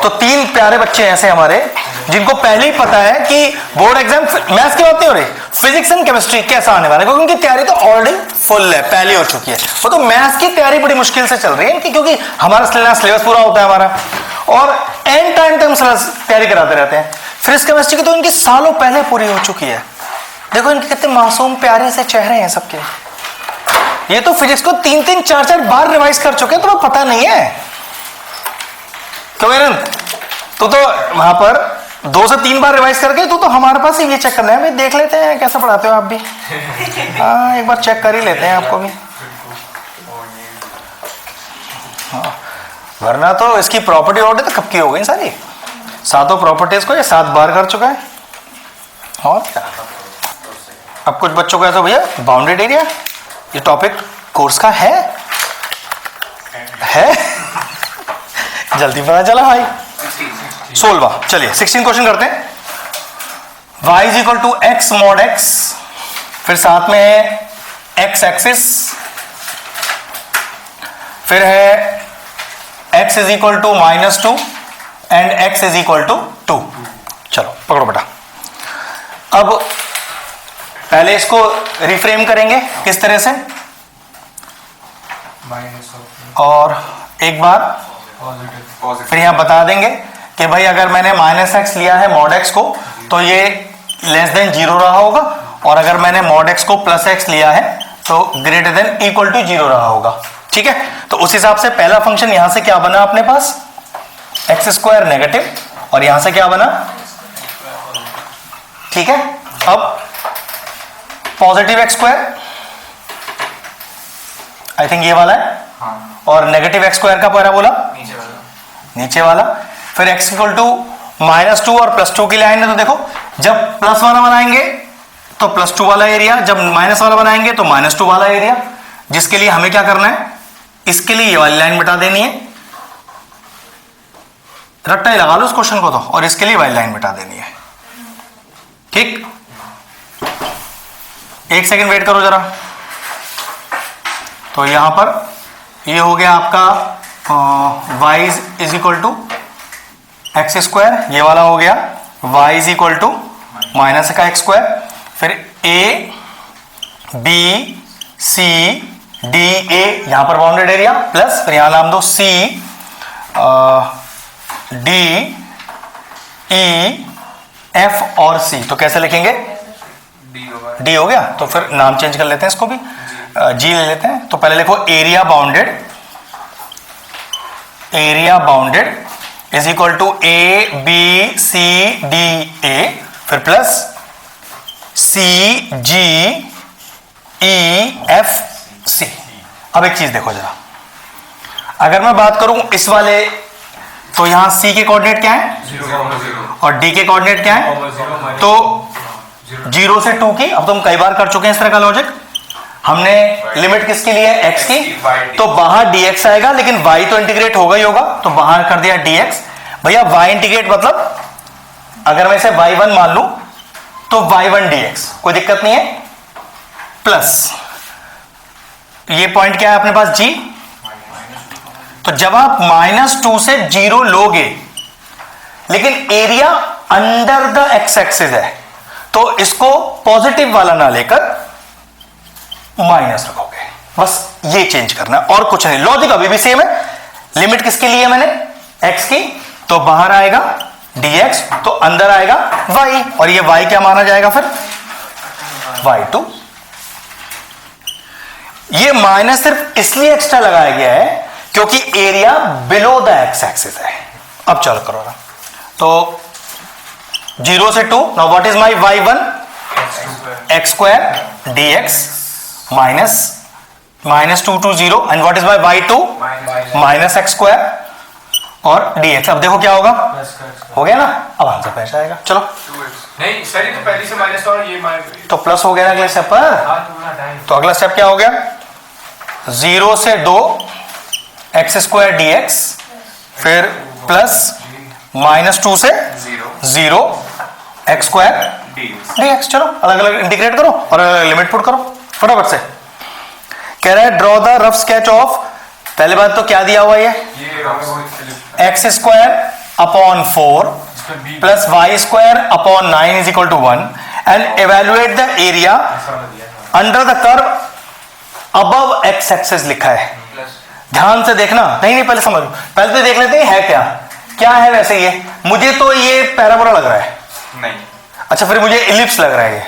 तो 3 प्यारे बच्चे ऐसे हमारे जिनको पहले ही पता है कि बोर्ड एग्जाम मैथ्स की बात नहीं हो रही, फिजिक्स एंड केमिस्ट्री कैसा आने वाला है, क्योंकि उनकी तैयारी तो ऑलरेडी फुल है, पहले हो चुकी है। वो तो मैथ्स की तैयारी बड़ी मुश्किल से चल रही है इनकी, क्योंकि हमारा सिलेबस पूरा होता है हमारा, और एंड टाइम तक हम तैयारी कराते रहते हैं। फिजिक्स केमिस्ट्री की तो इनकी सालों पहले पूरी हो चुकी है। देखो इनके कितने मासूम प्यारे से चेहरे हैं सबके। ये तो फिजिक्स को 3-3, 4-4 बार रिवाइज कर चुके हैं, तुम्हें पता नहीं है। तो वहां पर 2 से 3 बार रिवाइज करके तो हमारे पास ही ये चेक करना है भाई, देख लेते हैं कैसे पढ़ाते हो आप भी। हाँ एक बार चेक कर ही लेते हैं आपको भी। हाँ, वरना तो इसकी प्रॉपर्टी ऑर्डर तो कब की हो गई सारी, 7 प्रॉपर्टीज को ये 7 बार कर चुका है। और क्या, अब कुछ बच्चों को ऐसा भैया बाउंडेड एरिया ये टॉपिक कोर्स का है जल्दी पता चला भाई। 16वां, चलिए 16 क्वेश्चन करते हैं। y is equal to x mod x, फिर साथ में है x एक्सिस, फिर है x is equal to -2 and x is equal to 2। चलो पकड़ो बेटा। अब पहले इसको रिफ्रेम करेंगे किस तरह से, और एक बार फिर यहां बता देंगे कि भाई अगर मैंने -x लिया है मॉड x को तो ये लेस देन 0 रहा होगा, और अगर मैंने मॉड x को +x लिया है तो ग्रेटर देन इक्वल टू 0 रहा होगा। ठीक है, तो उस हिसाब से पहला फंक्शन यहां से क्या बना अपने पास, x² नेगेटिव, और यहां से क्या बना, ठीक है। अब पॉजिटिव x², आई थिंक ये वाला है, और नेगेटिव x² का पैराबोला नीचे वाला। फिर x इक्वल टू -2 और +2 की लाइन है, तो देखो जब प्लस वाला बनाएंगे तो +2 वाला एरिया, जब माइनस वाला बनाएंगे तो -2 वाला एरिया, जिसके लिए हमें क्या करना है, इसके लिए ये वाली लाइन मिटा देनी है, रट्टा ही लगा लो उस क्वेश्चन को तो, और इसके लिए वाली लाइन मिटा देनी है। ठीक, 1 सेकंड वेट करो जरा। तो यहां पर ये हो गया आपका y is equal to x², ये वाला हो गया y is equal to -x², फिर a b c d a, यहां पर बाउंडेड एरिया, प्लस फिर यहां नाम दो c d e f और c। तो कैसे लिखेंगे, d हो गया, तो फिर नाम चेंज कर लेते हैं इसको भी, g ले लेते हैं। तो पहले लिखो area bounded is equal to a b c d a, फिर plus c g e f c। अब एक चीज देखो जरा, अगर मैं बात करूं इस वाले, तो यहां c के कोऑर्डिनेट क्या है, 0 और d के कोऑर्डिनेट क्या है, तो 0 से 2 की। अब तो हम कई बार कर चुके हैं इस तरह का लॉजिक। हमने लिमिट किसकी ली है, x की, तो बाहर dx आएगा, लेकिन y तो इंटीग्रेट होगा ही होगा, तो बाहर कर दिया dx। भैया y इंटीग्रेट मतलब अगर मैं इसे y1 मान लूं तो y1 dx, कोई दिक्कत नहीं है, प्लस ये पॉइंट क्या है अपने पास g। तो जब आप -2 से 0 लोगे, लेकिन area under the x axis है, तो इसको पॉजिटिव वाला ना लेकर माइनस रखोगे, बस ये चेंज करना और कुछ नहीं। लॉजिक अभी भी सेम है। लिमिट किसके लिए मैंने, x की, तो बाहर आएगा dx, तो अंदर आएगा y, और ये y क्या माना जाएगा फिर, y2। ये माइनस सिर्फ इसलिए एक्स्ट्रा लगाया गया है क्योंकि area below the x axis है। अब चलो करो ना, तो 0 से 2, now what is my y1, x² dx minus -2 to 0, and what is my y2, -x² और dx। अब देखो क्या होगा, हो गया ना, अब आंसर पैसा आएगा। चलो नहीं सर, ये तो पहले से माइनस और ये तो प्लस हो गया ना अगले स्टेप पर। तो अगला स्टेप क्या हो गया, 0 से 2 x² dx, फिर प्लस -2 से 0 x² dx। चलो अलग अलग इंटीग्रेट करो और अलग अलग लिमिट पुट करो फटाफट से। कह रहा है draw the rough sketch of, पहले बात तो क्या दिया हुआ है, x² अपॉन 4 इसमें B plus y square upon 9 is equal to 1 and evaluate the area ऐसा वाला दिया था। Under the curve above x axis लिखा है। प्लस ध्यान से देखना, नहीं पहले समझ, पहले तो देख लेते हैं है क्या, क्या है वैसे ये, मुझे तो ये पैराबोला लग रहा है। नहीं, अच्छा फिर मुझे इलिप्स लग रहा है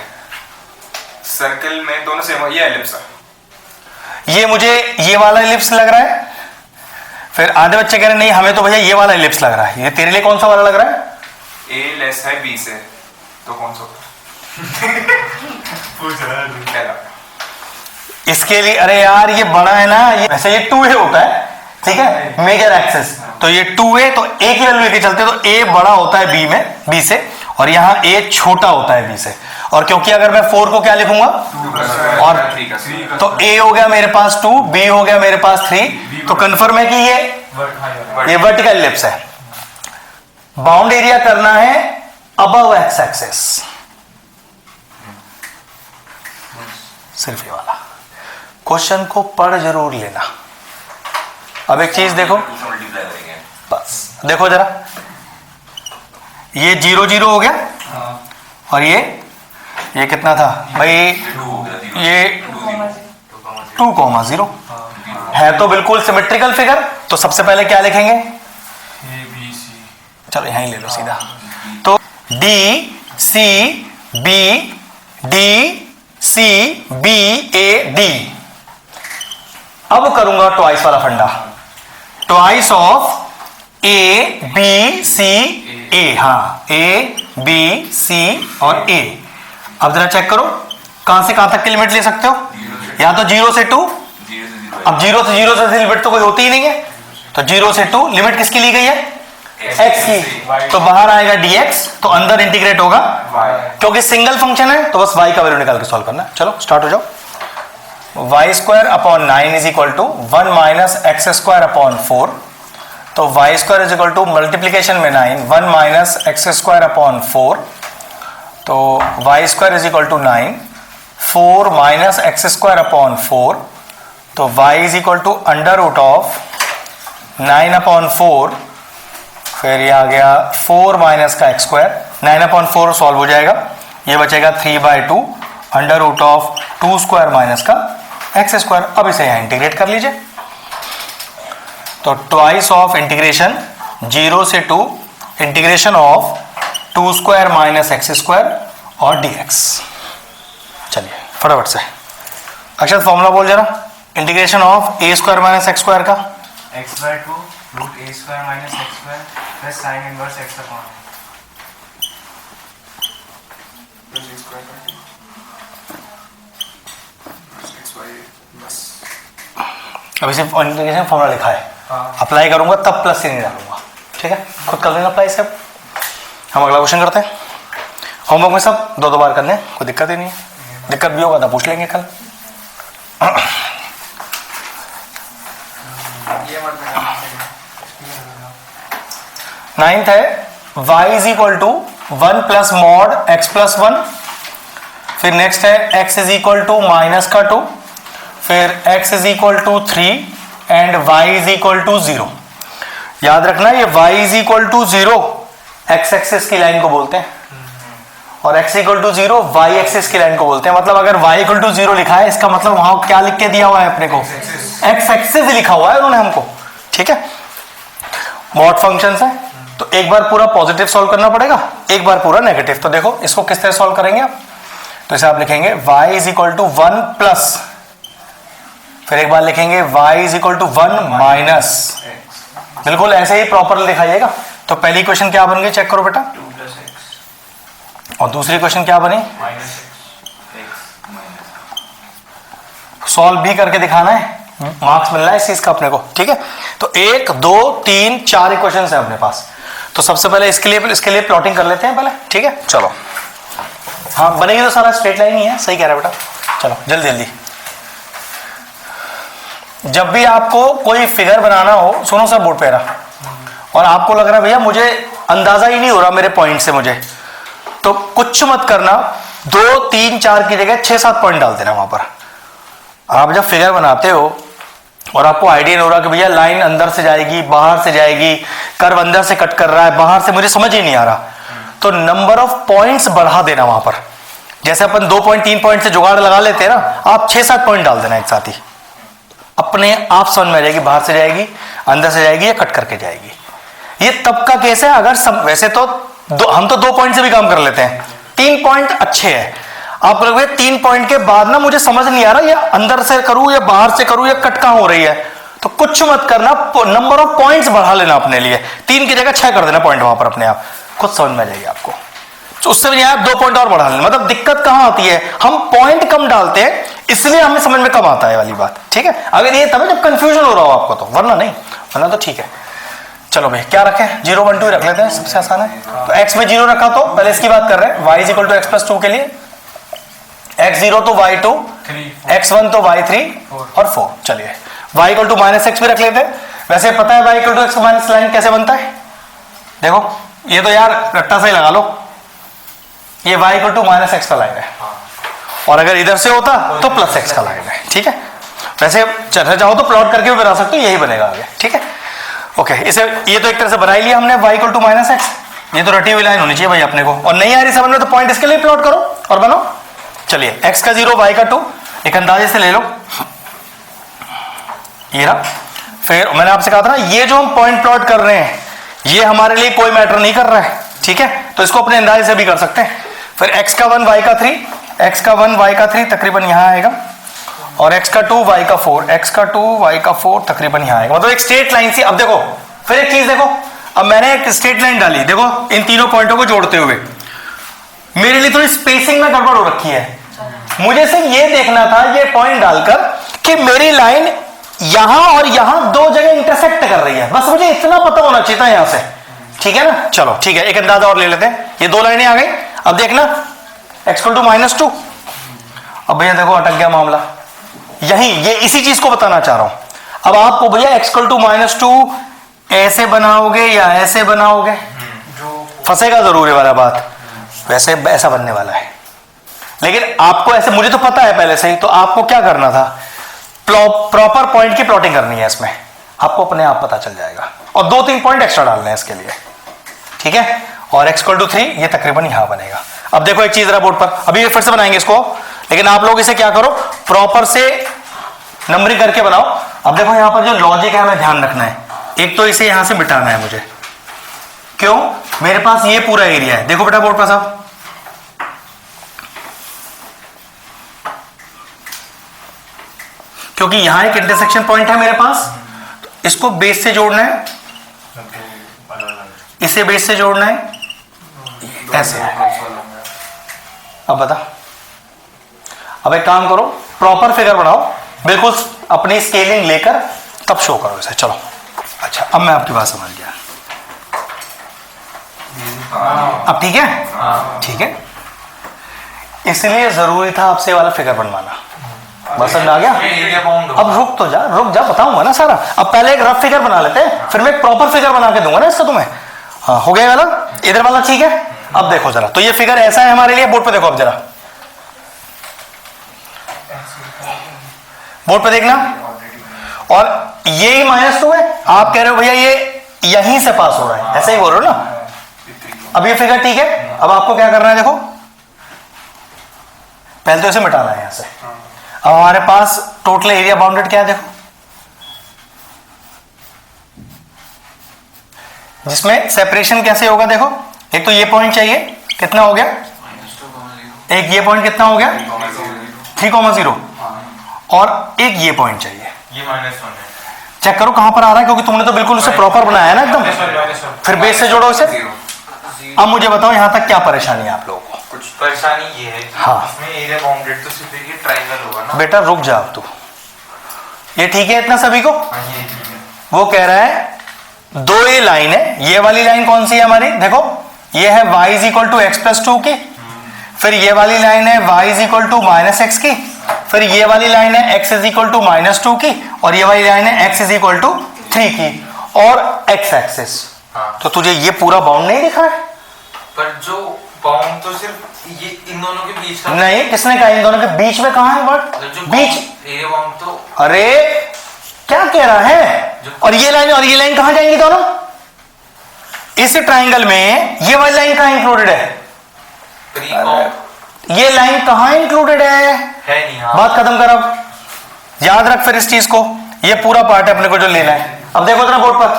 सर्कल में दोनों सेम, ये एलिप्स है। ये मुझे ये वाला इलिप्स लग रहा है। फिर आधे बच्चे कह रहे हैं नहीं हमें तो भैया ये वाला इलिप्स लग रहा है। ये तेरे लिए कौन सा वाला लग रहा है? ए लेस है बी से, तो कौन सा होगा? पूछ रहा है पहला। इसके लिए अरे यार ये बड़ा है ना, ये वैसे ये 2a होता है, ठीक है, मेजर एक्सेस, तो ये 2a, तो a की वैल्यू लेके चलते तो a बड़ा होता है b में, b से, और यहाँ a छोटा होता है b से। और क्योंकि अगर मैं 4 को क्या लिखूंगा, और तो a हो गया मेरे पास 2, b हो गया मेरे पास 3, तो कंफर्म है कि ये वर्टिकल इलिप्स है। बाउंड एरिया करना है अबव एक्स एक्सिस, सिर्फ ये वाला। क्वेश्चन को पढ़ जरूर लेना। अब एक चीज देखो, बस देखो जरा, ये 0 0 हो गया, और ये कितना था भाई, ये 2,0 है, तो बिल्कुल सिमेट्रिकल फिगर। तो सबसे पहले क्या लिखेंगे, A B C, चलो यहीं ले लो सीधा, तो D C B A D. अब करूंगा ट्वाइस वाला फंडा, twice of A B C A, हाँ ए बी सी और ए। अब जरा चेक करो कहां से कहां तक की लिमिट ले सकते हो, या तो 0 से 2, अब 0 से 0 से लिमिट तो कोई होती ही नहीं है, तो 0 से 2 लिमिट किसकी ली गई है, x की, तो बाहर आएगा dx, तो अंदर इंटीग्रेट होगा, क्योंकि सिंगल फंक्शन है तो बस y का वैल्यू निकाल के सॉल्व करना है। चलो स्टार्ट हो जाओ। Y square upon 9 is equal to 1 minus x square upon 4, तो y square is equal to multiplication में 9 1 माइनस एक्स स्क्वायर अपॉन 4, तो y square is equal to 9 4 minus x square upon 4, तो y is equal to under root of 9 upon 4, फिर ये आ गया 4 minus का x square, 9 upon 4 solve हो जाएगा, ये बचेगा 3/2 under root of 2 square minus का एक्स स्क्वायर। अब इसे यहाँ इंटीग्रेट कर लीजिए, तो ट्वाइस ऑफ इंटीग्रेशन 0 से 2 integration of 2 square minus x square और dx। चलिए फटाफट से अक्षर फॉर्मूला बोल जरा, integration of a square minus x square का, x/2 root a square minus x square plus sine inverse x upon अभी सिर्फ इंटीग्रेशन फॉर्मूला लिखा है, अप्लाई करूंगा तब प्लस से नहीं डालूंगा, ठीक है, खुद कर लेना अप्लाई सब। हम अगला क्वेश्चन करते हैं, होमवर्क में सब 2 बार करने, कोई दिक्कत ही नहीं है, दिक्कत भी होगा तो पूछ लेंगे कल। नाइन्थ है y is equal to 1 plus mod x plus 1, फिर नेक्स्ट है x is equal to minus का 2, फिर x is equal to 3 and y is equal to 0। याद रखना ये y is equal to 0 x axis की लाइन को बोलते हैं, और x equal to 0 y axis की लाइन को बोलते हैं। मतलब अगर y इक्वल टू 0 लिखा है, इसका मतलब वहां क्या लिख के दिया हुआ है अपने को, x एक्सिस लिखा हुआ है उन्होंने हमको, ठीक है। मॉड फंक्शंस है, तो एक बार पूरा पॉजिटिव सॉल्व करना पड़ेगा, एक बार पूरा नेगेटिव। तो देखो इसको किस तरह सॉल्व करेंगे आप, तो इसे आप लिखेंगे y is equal to 1 plus, फिर एक बार लिखेंगे y is equal to 1 minus, बिल्कुल ऐसे ही प्रॉपर लिखाइएगा। तो पहली क्वेश्चन क्या बन गई, चेक करो बेटा, 2 + x और दूसरी क्वेश्चन क्या बनी, सॉल्व भी करके दिखाना है, मार्क्स मिलना है इस चीज का अपने को, ठीक है। तो 1 2 3 4 इक्वेशन है अपने पास, तो सबसे पहले इसके लिए प्लॉटिंग कर लेते हैं पहले, ठीक है। चलो हाँ बनेगी, तो सारा स्ट्रेट लाइन ही है, सही कह रहा है बेटा। चलो जल्दी जल्दी, जब भी आपको कोई फिगर बनाना हो, सुनो सर बोर्ड पे रहा, और आपको लग रहा है भैया मुझे अंदाजा ही नहीं हो रहा मेरे पॉइंट से मुझे, तो कुछ मत करना, 2 3 4 की जगह 6 7 पॉइंट डाल देना वहां पर। आप जब फिगर बनाते हो और आपको आइडिया नहीं हो रहा कि भैया लाइन अंदर से जाएगी बाहर से जाएगी कर्व अंदर से कट कर रहा है, बाहर से, मुझे समझ ही नहीं आ रहा, तो नंबर ऑफ पॉइंट्स बढ़ा देना वहां पर। जैसे अपन 2 पॉइंट 3 पॉइंट से जुगाड़ लगा लेते हैं ना, आप 6-7 पॉइंट डाल देना एक साथ ही, अपने आप समझ में आ जाएगी, बाहर से जाएगी, अंदर से जाएगी या कट करके जाएगी। ये तब का केस है अगर वैसे तो हम तो 2 पॉइंट से भी काम कर लेते हैं, 3 पॉइंट अच्छे हैं। आप लोग 3 पॉइंट के बाद ना मुझे समझ नहीं आ रहा ये अंदर से करूं या बाहर से करूं या कट कहां हो रही है, तो कुछ मत करना, नंबर ऑफ पॉइंट्स बढ़ा लेना अपने लिए, 3 की जगह 6 कर देना पॉइंट वहां पर, अपने आप खुद समझ में आ जाएगी आपको। तो उससे भी नहीं आया, 2 पॉइंट और बढ़ा लेना। मतलब दिक्कत कहां आती है, हम पॉइंट कम डालते हैं इसलिए हमें समझ में कम आता है वाली बात, ठीक है। अगर ये तब जब कंफ्यूजन हो रहा हो आपको, तो वरना नहीं, वरना तो ठीक है। चलो भाई क्या रखें, 0 1 2 रख लेते हैं, सबसे आसान है। तो x में 0 रखा, तो पहले इसकी बात कर रहे हैं, y equal to x plus 2 के लिए x0 तो y2, x1 तो y3 और 4। चलिए y इक्वल टू -x भी रख लेते हैं। वैसे पता है y equal to x minus line कैसे बनता है, देखो ये तो यार रट्टा से ही लगा लो, ये y इक्वल टू -x का लाइन है, और अगर इधर से होता तो +x का लाइन है, ठीक है। वैसे चलना चाहो तो प्लॉट करके भी बना सकते हो, यही बनेगा आगे, ठीक है। ओके, इसे ये तो एक तरह से बना ही लिया हमने, y इक्वल टू -x, ये तो रटी हुई लाइन होनी चाहिए भाई अपने को, और नहीं आ रही समझ में तो पॉइंट इसके लिए प्लॉट करो और बनाओ। चलिए x का 0 y का 2 एक अंदाजे से ले लो, ये रहा। फिर मैंने आपसे कहा था ना, ये जो हम पॉइंट प्लॉट कर रहे हैं ये हमारे लिए कोई मैटर नहीं कर रहा है, ठीक है, तो इसको अपने अंदाजे से भी कर सकते हैं। फिर x का 1 y का 3, x का 1 y का 3 तकरीबन यहां आएगा, और x का 2 y का 4, x का 2 y का 4 तकरीबन यहां आएगा, मतलब एक स्ट्रेट लाइन सी। अब देखो फिर एक चीज देखो, अब मैंने एक स्ट्रेट लाइन डाली, देखो इन तीनों पॉइंटों को जोड़ते हुए मेरे लिए थोड़ी स्पेसिंग में गड़बड़ हो रखी है। मुझे सिर्फ ये देखना था ये पॉइंट डालकर कि मेरी लाइन यहां और यहां 2 जगह इंटरसेक्ट कर रही है, बस मुझे इतना पता होना चाहिए था यहां से, ठीक है ना। चलो ठीक है, एक अंदाजा और ले लेते हैं, ये 2 लाइनें आ गई। अब देखना x इक्वल टू -2, अब भैया देखो अटक गया मामला यहीं, ये इसी चीज को बताना चाह रहा हूं। अब आपको भैया x इक्वल टू -2 ऐसे बनाओगे या ऐसे बनाओगे, फंसेगा जरूर ये वाला बात, वैसे ऐसा बनने वाला है, लेकिन आपको ऐसे, मुझे तो पता है पहले से ही, तो आपको क्या करना था, प्रॉपर पॉइंट की प्लॉटिंग करनी है इसमें, आपको अपने आप पता चल जाएगा, और 2-3 पॉइंट एक्स्ट्रा डालने हैं इसके लिए, ठीक है। और x इक्वल टू 3 ये तकरीबन यहां बनेगा। अब देखो एक चीज जरा बोर्ड पर, अभी फिर से बनाएंगे इसको, लेकिन आप लोग इसे क्या करो, प्रॉपर से नंबरिंग करके बनाओ। अब देखो यहां पर जो लॉजिक है हमें ध्यान रखना है, एक तो इसे यहां से मिटाना है मुझे, क्यों, मेरे पास ये पूरा एरिया है, देखो बेटा बोर्ड पर साहब, क्योंकि यहां एक इंटरसेक्शन पॉइंट है मेरे पास, तो इसको बेस से जोड़ना है, इसे बेस से जोड़ना है, ऐसे है। अब बता, अब एक काम करो, प्रॉपर फिगर बनाओ, बिल्कुल अपनी स्केलिंग लेकर तब शो करो इसे। चलो अच्छा, अब मैं आपकी बात समझ गया, अब ठीक है, ठीक है, इसलिए जरूरी था आपसे वाला फिगर बनवाना, बस समझ आ गया। अब रुक तो जा, रुक जा, बताऊंगा ना सारा। अब पहले एक रफ फिगर बना लेते हैं, फिर मैं एक प्रॉपर फिगर बना के दूंगा ना इसका तुम्हें। हाँ हो गया वाला, इधर वाला ठीक है। अब देखो जरा, तो ये फिगर ऐसा है हमारे लिए, बोर्ड पे देखो, अब जरा बोर्ड पे देखना, और ये ही -2 है, आप कह रहे हो भैया ये यहीं से पास हो रहा है, ऐसे ही बोल रहे हो ना। अब ये फिगर ठीक है, अब आपको क्या करना है, देखो पहले तो इसे मिटाना है यहां से। अब हमारे पास टोटल एरिया बाउंडेड क्या है, देखो जिसमें सेपरेशन कैसे होगा, देखो एक तो ये पॉइंट चाहिए, कितना हो गया, एक ये पॉइंट कितना हो गया 3,0, और एक ये पॉइंट चाहिए, ये -1 है, चेक करो कहां पर आ रहा है, क्योंकि तुमने तो बिल्कुल उसे प्रॉपर बनाया है ना एकदम। फिर बेस से जोड़ो इसे। अब मुझे बताओ यहां तक क्या परेशानी है आप लोगों को। कुछ परेशानी ये है, हाँ। इसमें एरिया बाउंडेड तो सिर्फ ये ट्रायंगल होगा ना। बेटा रुक जा अब तू, ये ठीक है इतना सभी को। हाँ, ये ठीक है। वो कह रहा है 2 ये लाइन है, ये वाली लाइन कौन सी है हमारी, देखो ये है y is equal to x plus 2 की, फिर ये वाली लाइन है y is equal to -x की, फिर ये वाली लाइन है x इज इक्वल टू -2 की, और ये वाली लाइन है x इज इक्वल टू 3 की, और x एक्सिस। तो तुझे ये पूरा बाउंड नहीं दिख रहा है, पर जो बाउंड तो सिर्फ ये इन दोनों के बीच का नहीं, किसने कहा इन दोनों के बीच में, कहां है वर्ड जो बीच, एरिया बाउंड तो, अरे क्या कह रहा है, और ये लाइन कहां जाएंगी दोनों, इस ट्राइंगल में ये वाली लाइन कहां इंक्लूडेड है? प्री बाउंड ये लाइन कहां इंक्लूडेड है? नहीं। हाँ बात खत्म कर। अब याद रख फिर इस चीज को, ये पूरा पार्ट है अपने को जो लेना है। अब देखो जरा बोर्ड पर,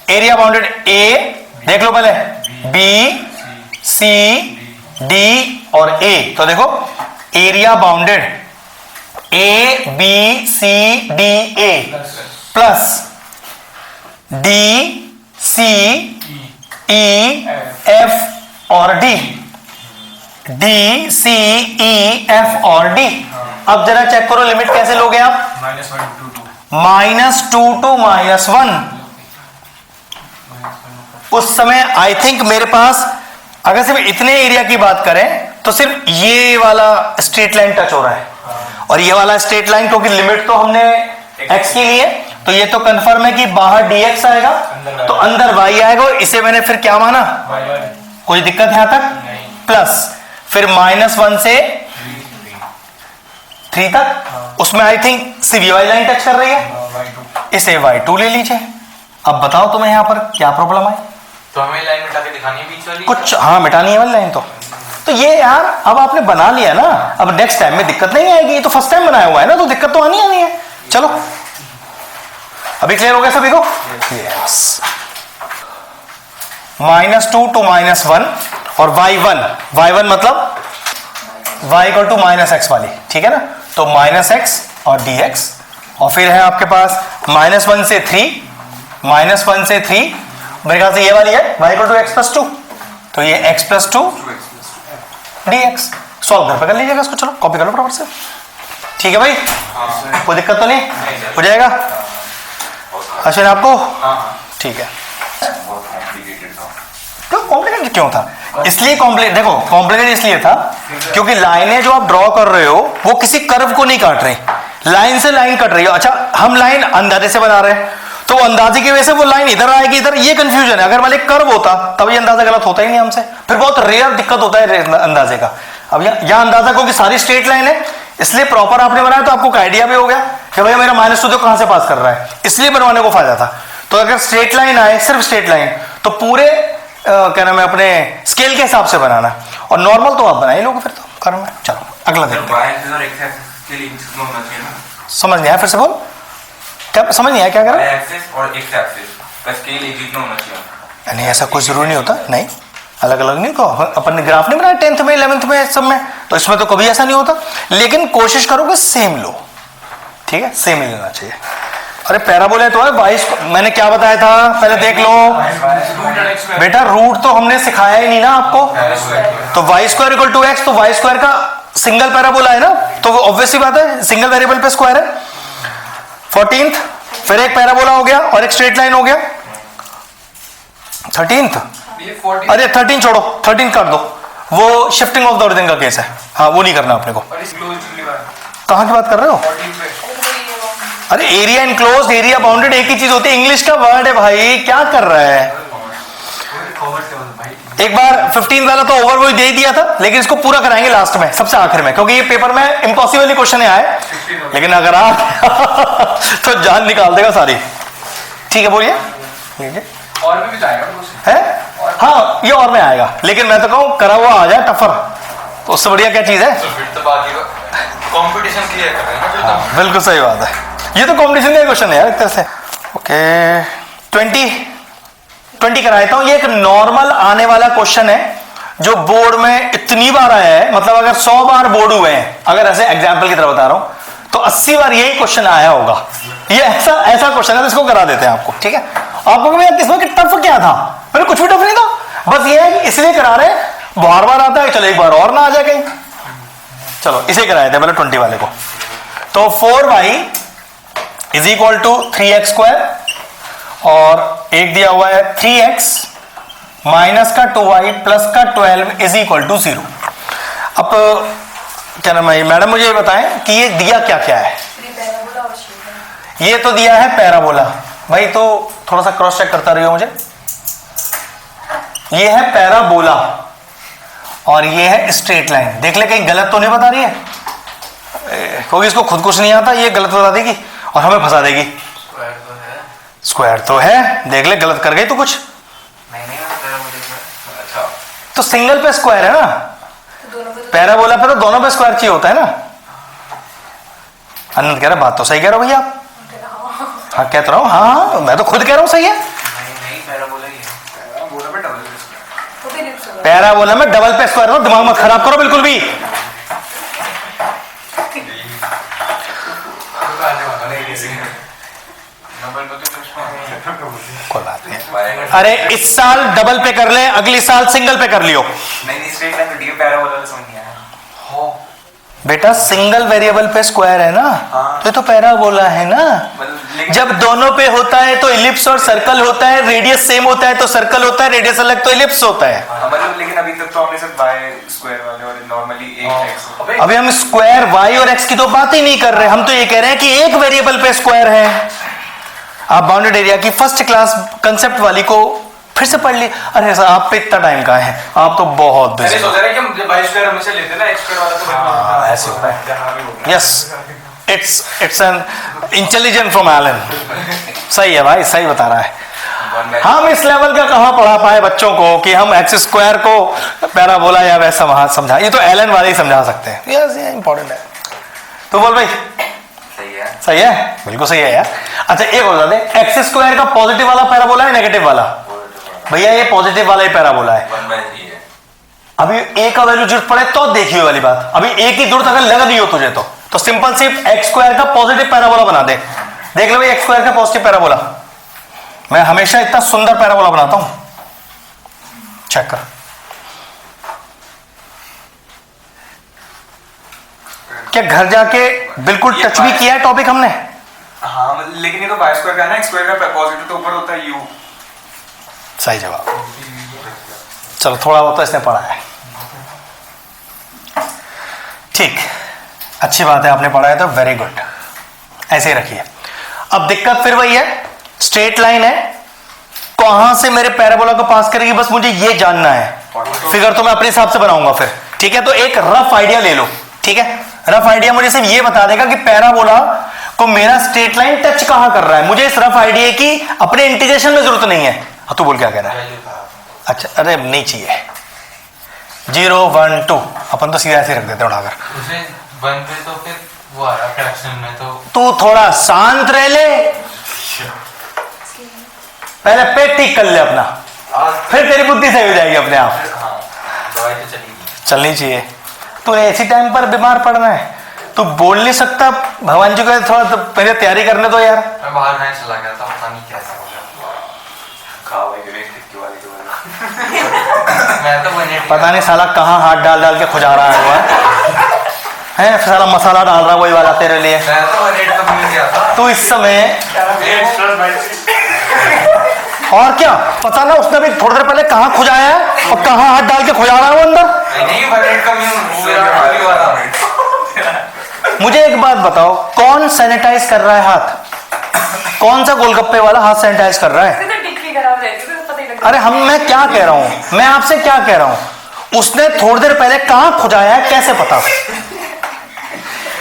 एरिया बाउंडेड ए, देख लो पहले, बी सी डी और ए। तो देखो area bounded A B C D A plus D C E F और D, D C E F और डी। अब जरा चेक करो लिमिट कैसे लोगे आप? -1 to 2 -2 to -1। उस समय आई थिंक मेरे पास, अगर सिर्फ इतने एरिया की बात करें तो सिर्फ ये वाला स्ट्रेट लाइन टच हो रहा है और ये वाला स्ट्रेट लाइन, क्योंकि लिमिट तो हमने x की लिए, तो ये तो कंफर्म है कि बाहर dx आएगा तो अंदर y आएगा। इसे मैंने फिर क्या माना? कोई दिक्कत यहां तक? प्लस फिर -1 से 3 तक, उसमें आई थिंक सिर्फ ये वाली लाइन टच कर रही है, इसे y2 ले लीजिए। अब बताओ तुम्हें यहां पर क्या प्रॉब्लम आई? तो हमें लाइन मिटा के दिखानी है बीच वाली कुछ, हाँ मिटानी है वाली लाइन। तो ये यार अब आपने बना लिया ना, अब नेक्स्ट टाइम में दिक्कत नहीं आएगी। ये तो फर्स्ट टाइम बनाया हुआ है ना, तो दिक्कत तो आनी है। चलो अभी क्लियर हो गया सभी को? यस। -2 to -1 और y1 मतलब y इक्वल टू -x वाली, ठीक है ना? तो -x और dx, और फिर है आपके पास -1 से 3, -1 से 3, मेरे ख्याल से ये वाली है y इक्वल टू x + 2, तो ये x + 2 dx। सॉल्व घर पे कर लीजिएगा इसको, चलो कॉपी कर लो बराबर से। ठीक है भाई, कोई दिक्कत तो नहीं? हो जाएगा अश्विन आपको? ठीक है। तो कॉम्प्लिकेटेड क्यों था? इसलिए देखो कॉम्प्लिकेटेड इसलिए था क्योंकि लाइनें जो आप ड्रॉ कर रहे हो वो किसी कर्व को नहीं काट रही, लाइन से लाइन कट रही है। अच्छा, हम लाइन अंदाजे से बना रहे हैं तो अंदाजे की वजह से वो लाइन इधर आएगी इधर, ये कंफ्यूजन है। अगर मान लीजिए कर्व होता तब ये अंदाजा गलत होता ही नहीं हमसे, फिर बहुत रेयर दिक्कत होता है अंदाजे का। अब यहाँ अंदाजा क्योंकि सारी स्ट्रेट लाइन है इसलिए प्रॉपर आपने बनाया, तो आपको आइडिया भी हो गया कि भैया मेरा -2 तो कहां से पास कर रहा है, इसलिए बनवाने को फायदा था। तो अगर स्ट्रेट लाइन आए, सिर्फ स्ट्रेट लाइन, तो पूरे क्या नाम है अपने स्केल के हिसाब से बनाना, और नॉर्मल तो आप बनाए लोगे फिर तो कर्व में। चलो अगला देखते हैं। समझ नहीं आया? फिर से बोल, क्या समझ नहीं आया? क्या करें? नहीं, ऐसा कोई जरूरी नहीं होता, नहीं अलग अलग नहीं। कहो अपन ने ग्राफ नहीं बनाया 10th में 11th में सब में, तो इसमें तो कभी ऐसा नहीं होता, लेकिन कोशिश करोगे सेम लो, ठीक है? सेम ही लेना चाहिए। अरे पैराबोला तो है 22, मैंने क्या बताया था पहले देख लो बेटा, रूट तो हमने सिखाया ही नहीं ना आपको। तो y² = x, तो y² का सिंगल पैराबोला है ना, तो वो ऑब्वियसली बात है सिंगल वेरिएबल पे स्क्वायर है। 14th फिर एक पैराबोला हो गया और एक स्ट्रेट लाइन हो गया। 13th, अरे 13 छोड़ो, 13 काट दो, वो शिफ्टिंग ऑफ द ओरिजिन का केस है, हाँ वो नहीं करना अपने को। कहाँ की बात कर रहे हो? अरे एरिया इनक्लोज्ड, एरिया बाउंडेड एक ही चीज होती है, इंग्लिश का वर्ड है भाई, क्या कर रहा है? एक बार 15 वाला तो ओवर वो दे दिया था, लेकिन इसको पूरा कराएंगे लास्ट में, सबसे आखिर में, क्योंकि ये पेपर में इम्पॉसिबल क्वेश्चन आए, लेकिन अगर आप तो जान निकाल देगा सारी। ठीक है, बोलिए। और भी जाएगा है? हाँ ये और में आएगा, लेकिन मैं तो कहूँ करा हुआ आ जाए टफर, तो उससे बढ़िया क्या चीज है? तो फिर तो बाकी कंपटीशन क्लियर कर रहे हैं। हाँ, बिल्कुल सही बात है, ये तो कंपटीशन का क्वेश्चन है यार एक तरह से। ओके 20 कराता हूं। ये एक नॉर्मल आने वाला क्वेश्चन है जो बोर्ड में इतनी बार आया है, मतलब अगर 100 बार बोर्ड हुए हैं, अगर ऐसे एग्जाम्पल की तरह बता रहा हूं तो 80 बार यही क्वेश्चन आया होगा। ये ऐसा क्वेश्चन है, तो इसको करा देते हैं आपको। ठीक है, आपको इसमें टफ क्या था? मैंने कुछ भी टफ नहीं था, बस ये है कि इसलिए करा रहे, बार बार आता है, चलो एक बार और ना आ जाए कहीं, चलो इसे कराए थे पहले 20 वाले को। तो 4y = 3x², और एक दिया हुआ है 3x माइनस का 2y प्लस का 12 = 0। अब क्या नाम है मैडम, मुझे बताएं कि ये दिया क्या क्या है? ये तो दिया है पैराबोला भाई, तो थोड़ा सा क्रॉस चेक करता रहिए मुझे। ये है पैराबोला और ये है स्ट्रेट लाइन। देख ले कहीं गलत तो नहीं बता रही है, क्योंकि इसको खुद कुछ नहीं आता, ये गलत बता देगी और हमें फंसा देगी। स्क्वायर तो है, देख ले गलत कर गई तो कुछ। नहीं नहीं पैराबोला अच्छा तो सिंगल पे स्क्वायर है ना, पैराबोला पे तो दोनों पे स्क्वायर चाहिए होता है ना। अनंत कह रहा बात तो सही कह रहे हो भैया आप। हाँ कहता रहा हूँ, हाँ मैं तो खुद कह रहा हूँ सही है। नहीं पैराबोला ही है। बोला पे डबल पैराबोला में डबल पे स्क्वायर हो, दिमाग मत खराब करो बिल्कुल भी। कोई बात नहीं, अरे इस साल डबल पे कर ले, अगली साल सिंगल पे कर लियो। नहीं स्ट्रेट लाइन तो डी पैराबोला समझ नहीं आया। बेटा सिंगल वेरिएबल पे स्क्वायर है ना, हाँ। तो ये तो पैराबोला है ना। लेकिन जब दोनों पे होता है तो इलिप्स और सर्कल होता है, रेडियस सेम होता है तो सर्कल होता है, रेडियस अलग तो इलिप्स होता है। मतलब लेकिन अभी तक तो हमने सिर्फ बाय स्क्वायर वाले और नॉर्मली एक एक्स। अभी हम स्क्वायर वाई और एक्स की तो बात ही नहीं कर रहे, हम तो ये कह रहे हैं कि एक वेरिएबल पे स्क्वायर है। आप बाउंडेड एरिया की फर्स्ट क्लास कंसेप्ट वाली को फिर से पढ़ ली। अरे सर आप पे इतना टाइम कहाँ है, आप तो बहुत मैंने बिजी। सोचा था कि हम बाई स्क्वायर हमेशा लेते हैं ना, एक्स स्क्वायर वाला तो हाँ, ऐसे होता है। Yes it's an intelligent from Allen. सही है भाई, सही बता रहा है। हम इस लेवल का कहाँ पढ़ा पाए बच्चों को कि हम एक्स स्क्वायर को पैराबोला या वैसा वहां समझा, ये तो एलन वाले ही समझा सकते हैं। यस ये इंपॉर्टेंट है। तो बोल भाई सही है, बिल्कुल सही है यार। अच्छा एक और बता दे, एक्स स्क्वायर का पॉजिटिव वाला पैराबोला है नेगेटिव वाला? भैया ये पॉजिटिव वाला ही पैराबोला है। अभी ए का वैल्यू जरूरत पड़े तो देखिए वाली बात, अभी ए की जरूरत अगर लग रही हो तुझे तो सिंपल सिर्फ एक्स स्क्वायर का पॉजिटिव पैराबोला बना दे। देख लो भाई एक्स स्क्वायर का पॉजिटिव पैराबोला, मैं हमेशा इतना सुंदर पैराबोला बनाता हूं, चेक कर। क्या घर जाके बिल्कुल टच भी किया है टॉपिक हमने? हाँ लेकिन ये तो बाय स्क्वायर का है ना, एक्स स्क्वायर का पॉजिटिव तो ऊपर होता है यू। सही जवाब। चलो थोड़ा बहुत तो इसने पढ़ा है, ठीक, अच्छी बात है आपने पढ़ा है तो वेरी गुड, ऐसे ही रखिए। अब दिक्कत फिर वही है, स्ट्रेट लाइन है, कहां से मेरे पैराबोला को पास करेगी बस मुझे ये जानना है। फिगर तो मैं अपने हिसाब से बनाऊंगा फिर, ठीक है। तो एक रफ आइडिया ले लो, ठीक है। रफ आइडिया मुझे सिर्फ ये बता देगा कि पैराबोला को मेरा स्ट्रेट लाइन टच कहां कर रहा है, मुझे इस रफ आइडिया की अपने इंटीग्रेशन में जरूरत नहीं है। तू बोल क्या कह रहा है? अच्छा अरे नहीं चाहिए, 0 1 2 अपन तो सीधा ऐसे रख देते हैं उठाकर। उसे वन पे तो फिर वो आ रहा फ्रैक्शन में तो तू थोड़ा शांत रह ले, पहले पेट ठीक कर ले अपना, फिर तेरी बुद्धि सही हो जाएगी अपने आप। दवाई तो चलेगी। चलनी चाहिए। तू ऐसी टाइम पर बीमार पड़ना है, तू बोल नहीं सकता। भगवान जी को थोड़ा तो पहले तैयारी करने दो यार। मैं बाहर नहीं चला गया था, पता नहीं कैसा हो गया। मैं तो बने पता नहीं साला कहाँ हाथ डाल डाल के खुजा रहा है वो है साला मसाला डाल रहा है वही वाला तेरे लिए। मैं तो रेट तो मिल गया था। तू इस समय और क्या पता ना उसने भी थोड़ी देर पहले कहाँ खुजाया है और कहाँ हाथ डाल के खुजा रहा है वो अंदर। नहीं रेट का मुझे एक बात बताओ, कौन सैनिटाइज कर रहा है हाथ? कौन सा गोलगप्पे वाला हाथ सैनिटाइज कर रहा है? अरे मैं क्या कह रहा हूं, मैं आपसे क्या कह रहा हूं, उसने थोड़ी देर पहले कहां खुजाया है कैसे पता?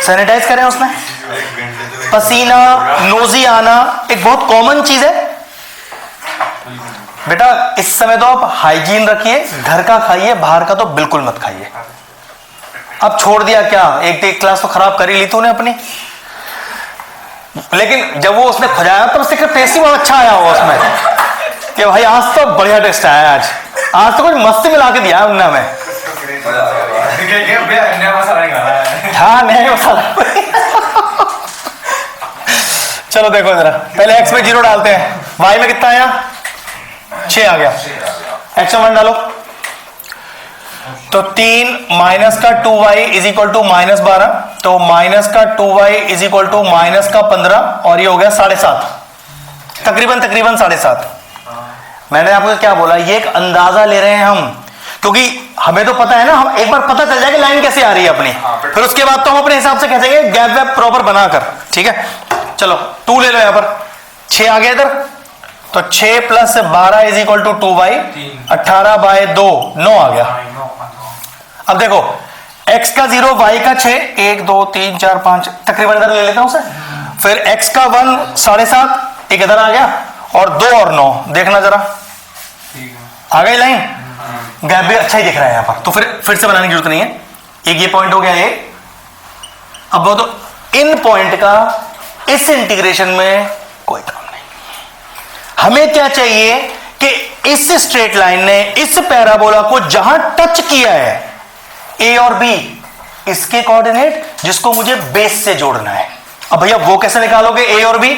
सैनिटाइज करें उसने। पसीना नोजी आना एक बहुत कॉमन चीज है बेटा। इस समय तो आप हाइजीन रखिए, घर का खाइए, बाहर का तो बिल्कुल मत खाइए। अब छोड़ दिया क्या, एक क्लास तो खराब कर ही ली तूने अपनी। लेकिन जब वो उसने खुजाया तो उससे टेस्ट ही बहुत अच्छा आया होगा उसमें कि भाई आज तो बढ़िया टेस्ट आया, आज तो कुछ मस्ती मिला के दिया उन्ना में। हाँ नया मसाला। चलो देखो जरा, पहले x में 0 डालते हैं, y में कितना आया? 6 आ गया। x में 1 डालो तो 3 माइनस का 2y इज इक्वल टू -12, तो माइनस का 2y is equal to minus का 15 और ये हो गया 7.5, तकरीबन 7.5। मैंने आपको क्या बोला, ये एक अंदाजा ले रहे हैं हम, क्योंकि हमें तो पता है ना, हम एक बार पता चल जाएगा लाइन कैसे आ रही है अपनी, फिर उसके बाद तो हम अपने हिसाब से कह देंगे गैप वैप प्रॉपर बनाकर, ठीक है। चलो 2 ले लो यहां पर, 6 आ गया इधर, तो 6 + 12 इज इक्वल टू 2y, 18/2 9 आ गया। अब देखो x का 0 y का 6, 1 2 3 4 5 तकरीबन इधर ले लेता हूं उसे, फिर x का 1 7.5 एक इधर आ गया और 2 और 9, देखना जरा ठीक है। आ गई लाइन, गैप भी अच्छा ही दिख रहा है यहां पर, तो फिर से बनाने की जरूरत नहीं है। एक ये पॉइंट हो गया ये। अब वो तो इन पॉइंट का इस इंटीग्रेशन में कोई काम नहीं। हमें क्या चाहिए कि इस स्ट्रेट लाइन ने इस पैराबोला को जहां टच किया है ए और बी, इसके कोऑर्डिनेट जिसको मुझे बेस से जोड़ना है। अब भैया वो कैसे निकालोगे ए और बी?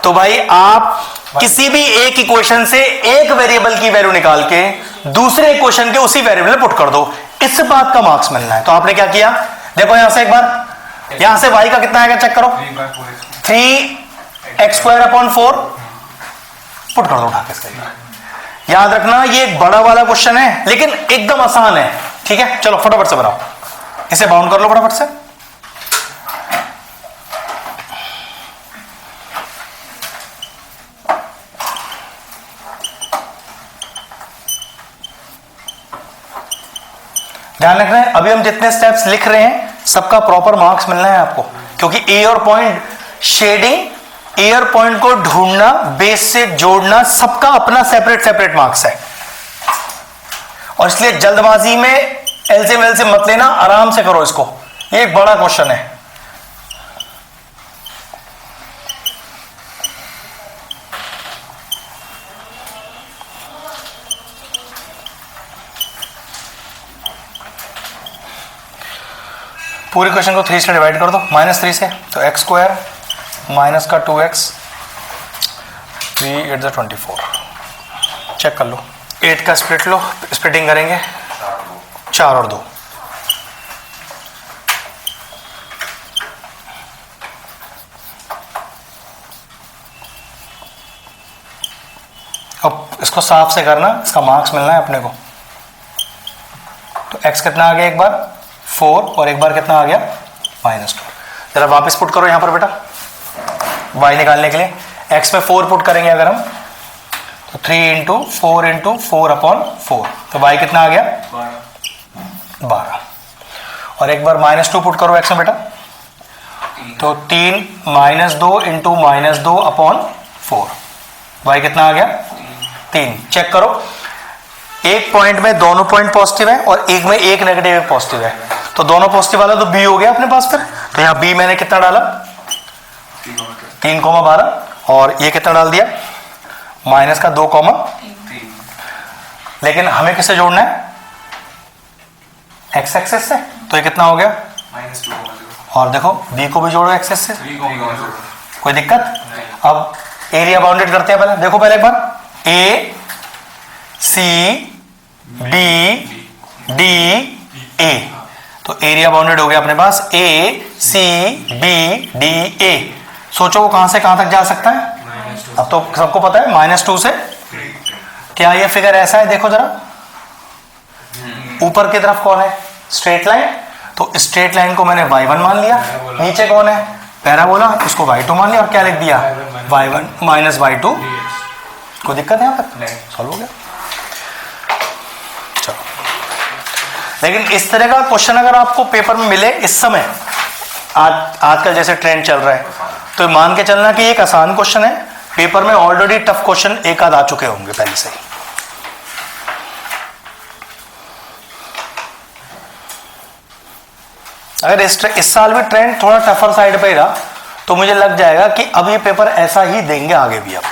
तो भाई आप किसी भी एक इक्वेशन से एक वेरिएबल की वैल्यू निकाल के दूसरे इक्वेशन के उसी वेरिएबल में पुट कर दो, इस बात का मार्क्स मिलना है। तो आपने क्या किया, देखो यहां से एक बार, यहां से y का कितना आएगा चेक करो, 3x² 4 पुट कर दो उठा के इसका। याद रखना ये एक बड़ा वाला क्वेश्चन है लेकिन एकदम आसान है, ठीक है। चलो फटाफट से बनाओ, इसे बाउंड कर लो फटाफट से। ध्यान रखना है अभी हम जितने स्टेप्स लिख रहे हैं सबका प्रॉपर मार्क्स मिलना है आपको, क्योंकि air point shading, air point को ढूंढना, बेस से जोड़ना, सबका अपना सेपरेट सेपरेट मार्क्स है। और इसलिए जल्दबाजी में एलसीएम मत लेना, आराम से करो इसको, ये एक बड़ा क्वेश्चन है। पूरे क्वेश्चन को 3 से डिवाइड कर दो, -3 से, तो x² माइनस का 2x, 3 8 24। चेक कर लो, 8 का स्प्लिट लो, स्प्लिटिंग करेंगे 4 और 2। अब इसको साफ से करना, इसका मार्क्स मिलना है अपने को। तो x कितना आ गया, एक बार 4 और एक बार कितना आ गया -2। जरा वापस पुट करो यहां पर बेटा, y निकालने के लिए x में 4 पुट करेंगे अगर हम, तो 3 × 4 × 4/4, तो y कितना आ गया 12। और एक बार -2 पुट करो x में बेटा, तो 3 -2 × -2/4, y कितना आ गया 3। चेक करो, एक पॉइंट में दोनों पॉइंट पॉजिटिव है और एक में एक नेगेटिव एक पॉजिटिव है, तो दोनों पॉजिटिव वाला तो b हो गया अपने पास। फिर तो यहाँ b मैंने कितना डाला 3,12, और ये कितना डाल दिया -2,3। लेकिन हमें किससे जोड़ना है, x एक्सेस से, तो ये कितना हो गया -2, और देखो b को भी जोड़ो एक्सेस से, कोई दिक्कत। अब एरिया बाउंडेड करते हैं पहले, देखो पहले एक बार, a C B D A, तो एरिया बाउंडेड हो गया अपने पास A C B D A। सोचो वो कहां से कहां तक जा सकता है, अब तो सबको पता है -2 से। क्या ये फिगर ऐसा है, देखो जरा, ऊपर की तरफ कौन है स्ट्रेट लाइन, तो स्ट्रेट लाइन को मैंने y1 मान लिया, नीचे कौन है पैराबोला, उसको y2 मान लिया, और क्या लिख दिया y1 - y2। कोई दिक्कत है यहां तक, सॉल्व हो गया। चलो, लेकिन इस तरह का क्वेश्चन अगर आपको पेपर में मिले इस समय, आजकल जैसे ट्रेंड चल रहा है, तो मान के चलना कि एक आसान क्वेश्चन है, पेपर में ऑलरेडी टफ क्वेश्चन एक आध आ चुके होंगे पहले से ही। अगर इस साल भी ट्रेंड थोड़ा टफर साइड पे ही रहा तो मुझे लग जाएगा कि अब ये पेपर ऐसा ही देंगे आगे भी, अब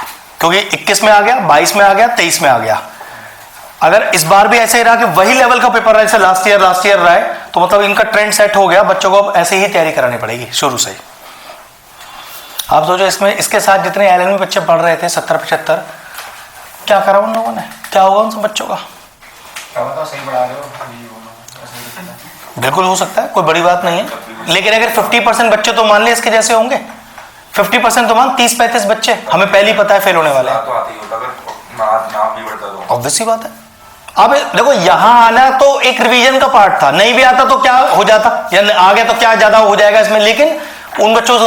क्योंकि 21 में आ गया, 22 में आ गया, 23 में आ गया। अगर इस बार भी ऐसे ही रहा कि वही लेवल का पेपर रहा जैसे लास्ट ईयर रहा है, तो मतलब इनका ट्रेंड सेट हो गया, बच्चों को अब ऐसे ही तैयारी करानी पड़ेगी शुरू से ही। आप सोचो, इसमें इसके साथ जितने एलएन में बच्चे पढ़ रहे थे 70-75, क्या करा उन लोगों ने, क्या होगा उन सब बच्चों का? सही पढ़ा रहे हो, बिल्कुल हो सकता है, कोई बड़ी बात नहीं है, लेकिन अगर 50% बच्चे तो मान लिया इसके जैसे होंगे, 50% तो मान 30-35 बच्चे हमें पहले ही पता है फेल होने वाले हैं, तो आती होता अगर नाम भी बढ़ता तो ऑब्वियस सी बात है। अब देखो यहां आना तो एक रिवीजन का पार्ट था, नहीं भी आता तो क्या हो जाता, या आ गया तो क्या ज्यादा हो जाएगा इसमें। लेकिन उन बच्चों से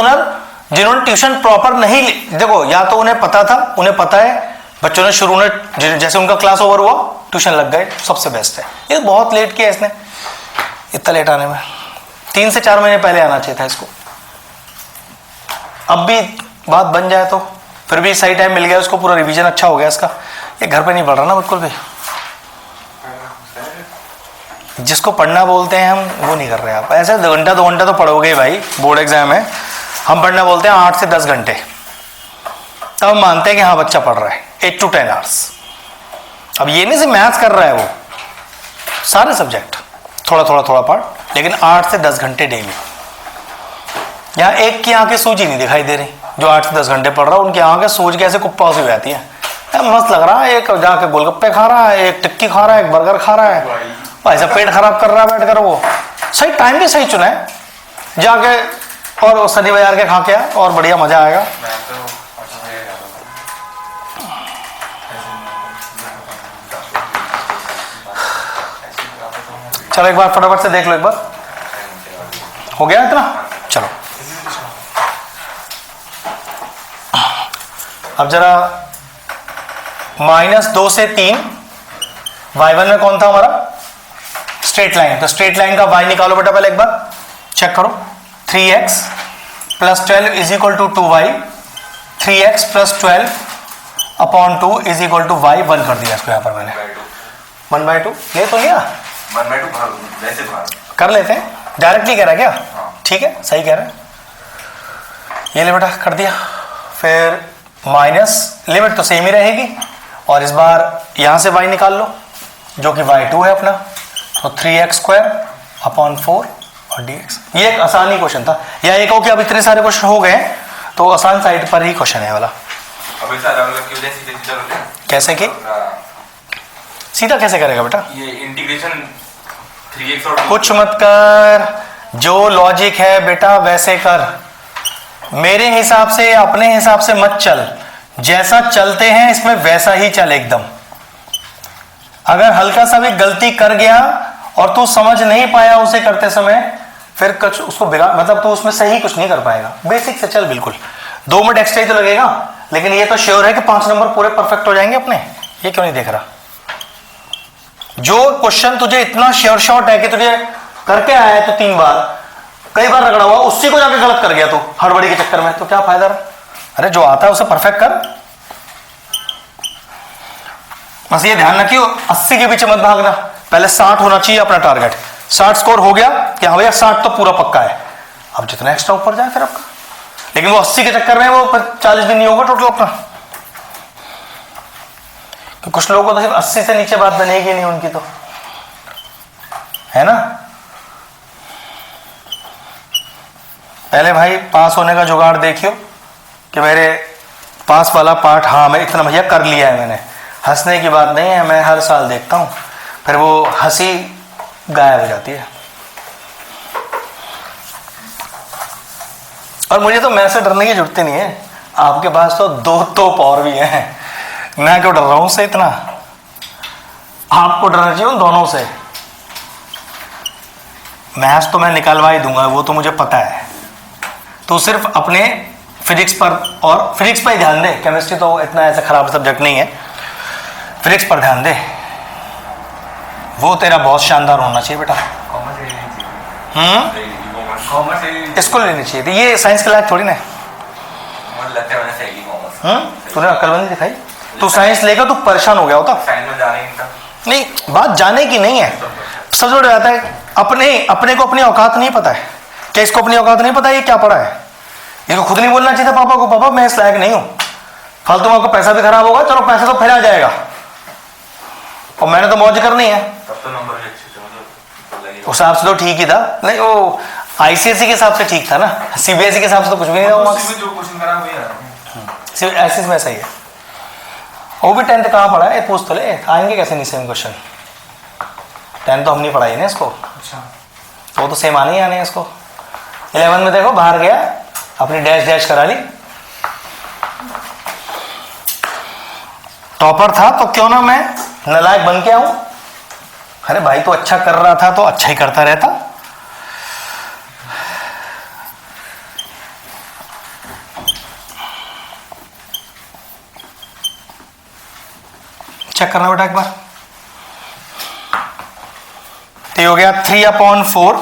जिन्होंने ट्यूशन प्रॉपर नहीं, देखो या तो उन्हें पता था, उन्हें पता है, बच्चों ने शुरू में जैसे उनका क्लास ओवर हुआ ट्यूशन लग गए, सबसे बेस्ट है। ये बहुत लेट किया इसने, इतना लेट आने में, 3 से 4 महीने पहले आना चाहिए था इसको। अब भी बात बन जाए तो फिर भी सही टाइम मिल गया उसको, पूरा रिवीजन अच्छा हो गया इसका। ये घर पे नहीं पढ़ रहा ना बिल्कुल भी, जिसको पढ़ना बोलते हैं हम वो नहीं कर रहे आप। ऐसे 2 घंटा तो पढ़ोगे ही भाई, बोर्ड एग्जाम है। हम पढ़ना बोलते हैं 8 से 10 घंटे, तब हम मानते हैं कि हाँ बच्चा पढ़ रहा है 8 to 10 आवर्स। अब ये नहीं सिर्फ मैथ्स कर रहा है वो, सारे सब्जेक्ट थोड़ा पढ़, लेकिन 8 से 10 घंटे डेली। यहाँ एक की आंखें सूजी नहीं दिखाई दे रही, जो 8 से 10 घंटे पढ़ रहा है उनकी आंखें सूज के ऐसे कुप्पा सी हो जाती है। मस्त लग रहा है, एक जाके गोलगप्पे खा रहा है, एक टिक्की खा रहा है, एक बर्गर खा रहा है, भाई साहब पेट खराब कर रहा है बैठ कर। वो सही टाइम भी सही चुना है, जाके और सनी बाजार के खा के आए और बढ़िया मजा आएगा। चलो एक बार फटाफट से देख लो, एक बार हो गया इतना। चलो अब जरा -2 से 3, y1 में कौन था हमारा, स्ट्रेट लाइन। तो स्ट्रेट लाइन का y निकालो बेटा, पहले एक बार चेक करो। 3x + 12 = 2y, 3x + 12 / 2 = y। 1 कर दिया इसको यहाँ पर मैंने, 1/2 ले तो लिया, 1/2 वैसे कर लेते हैं, डायरेक्टली कह रहा है क्या? ठीक है, सही कह रहा है। ये ले बेटा कर दिया, फिर माइनस, लिमिट तो सेम ही रहेगी, और इस बार यहां से y निकाल लो जो कि y2 है अपना, तो 3x² / 4 और dx। ये एक आसान ही क्वेश्चन था, या एक हो कि अब इतने सारे क्वेश्चन हो गए तो आसान साइड पर ही क्वेश्चन है वाला। अब ऐसा अलग-अलग क्यों जैसे सीधे करते हैं? कैसे कि सीधा कैसे करेगा बेटा? ये इंटीग्रेशन 3x और कुछ मत कर, जो लॉजिक है बेटा वैसे कर, मेरे हिसाब से अपने हिसाब से मत चल, जैसा चलते हैं इसमें वैसा ही चल एकदम। अगर हल्का सा भी गलती कर गया और तू समझ नहीं पाया उसे करते समय, फिर कुछ उसको बिगाड़, मतलब तू उसमें सही कुछ नहीं कर पाएगा। बेसिक से चल बिल्कुल, 2 मिनट एक्स्ट्रा ही तो लगेगा, लेकिन ये तो श्योर है कि 5 नंबर पूरे परफेक्ट हो जाएंगे अपने। ये क्यों नहीं देख रहा? जो क्वेश्चन तुझे इतना श्योर शॉट है कि तुझे करके आया है तो 3 बार, कई बार रगड़ा हुआ, उसी को जाके गलत कर गया तू हड़बड़ी के चक्कर में, तो क्या फायदा रहा? अरे जो आता है उसे परफेक्ट कर। बस ये ध्यान रखियो 80 के पीछे मत भागना, पहले 60 होना चाहिए अपना टारगेट। 60 स्कोर हो गया कि हाँ भैया 60 तो पूरा पक्का है, अब जितना एक्स्ट्रा ऊपर जाए फिर आपका, लेकिन वो 80 के चक्कर में वो 40 दिन नहीं होगा टोटल अपना। तो कुछ लोगों को तो सिर्फ 80 से नीचे बात बनेगी नहीं उनकी, तो है ना। पहले भाई पास होने का जुगाड़ देखियो कि मेरे पास वाला पार्ट, हाँ मैं इतना भैया कर लिया है मैंने। हंसने की बात नहीं है, मैं हर साल देखता हूँ, फिर वो हंसी गायब हो जाती है। और मुझे तो मैं से डरने की जरूरत नहीं है, आपके पास तो 2 तोप और भी हैं, मैं क्यों डर रहा हूं उससे इतना? आपको डरना चाहिए उन दोनों से। मैथ्स तो मैं निकालवा ही दूंगा, वो तो मुझे पता है। तो सिर्फ अपने फिजिक्स पर, और फिजिक्स पर ही ध्यान दे, केमिस्ट्री तो इतना ऐसा खराब सब्जेक्ट नहीं है, फिजिक्स पर ध्यान दे, वो तेरा बहुत शानदार होना चाहिए बेटा। इसको लेनी चाहिए थी, ये साइंस के लायक थोड़ी ना है। तूने अक्लमंदी दिखाई, तू साइंस लेकर तू परेशान हो गया होता। साइंस में जाने का नहीं, बात जाने की नहीं है, सबसे बड़ी बात है अपने को अपनी औकात नहीं पता है। क्या इसको अपनी औकात नहीं पता है ये क्या पढ़ा है? इसको खुद नहीं बोलना चाहिए था पापा को, पापा मैं इस लायक नहीं हूं, फालतू में आपका पैसा भी खराब होगा, चलो पैसा तो फैला जाएगा, और मैंने तो मौज करनी है। तब तो नंबर उस हिसाब से तो ठीक ही था, नहीं वो आईसीएसई के हिसाब से ठीक था ना, सीबीएसई के हिसाब से तो कुछ भी नहीं था। जो क्वेश्चन करा वही आ ऐसे में सही है। वो भी 10th कहाँ पढ़ा है पूछ तो ले, आएंगे कैसे नहीं सेम क्वेश्चन? 10th तो हम नहीं पढ़ाई ना इसको, अच्छा तो वो तो सेम आने ही आने हैं इसको। 11 में देखो बाहर गया, अपनी डैश करा ली, टॉपर था तो क्यों ना मैं नालायक बन के आऊं। अरे भाई तो अच्छा कर रहा था तो अच्छा ही करता रहता। चेक करना बेटा एक बार, तो ये हो गया 3/4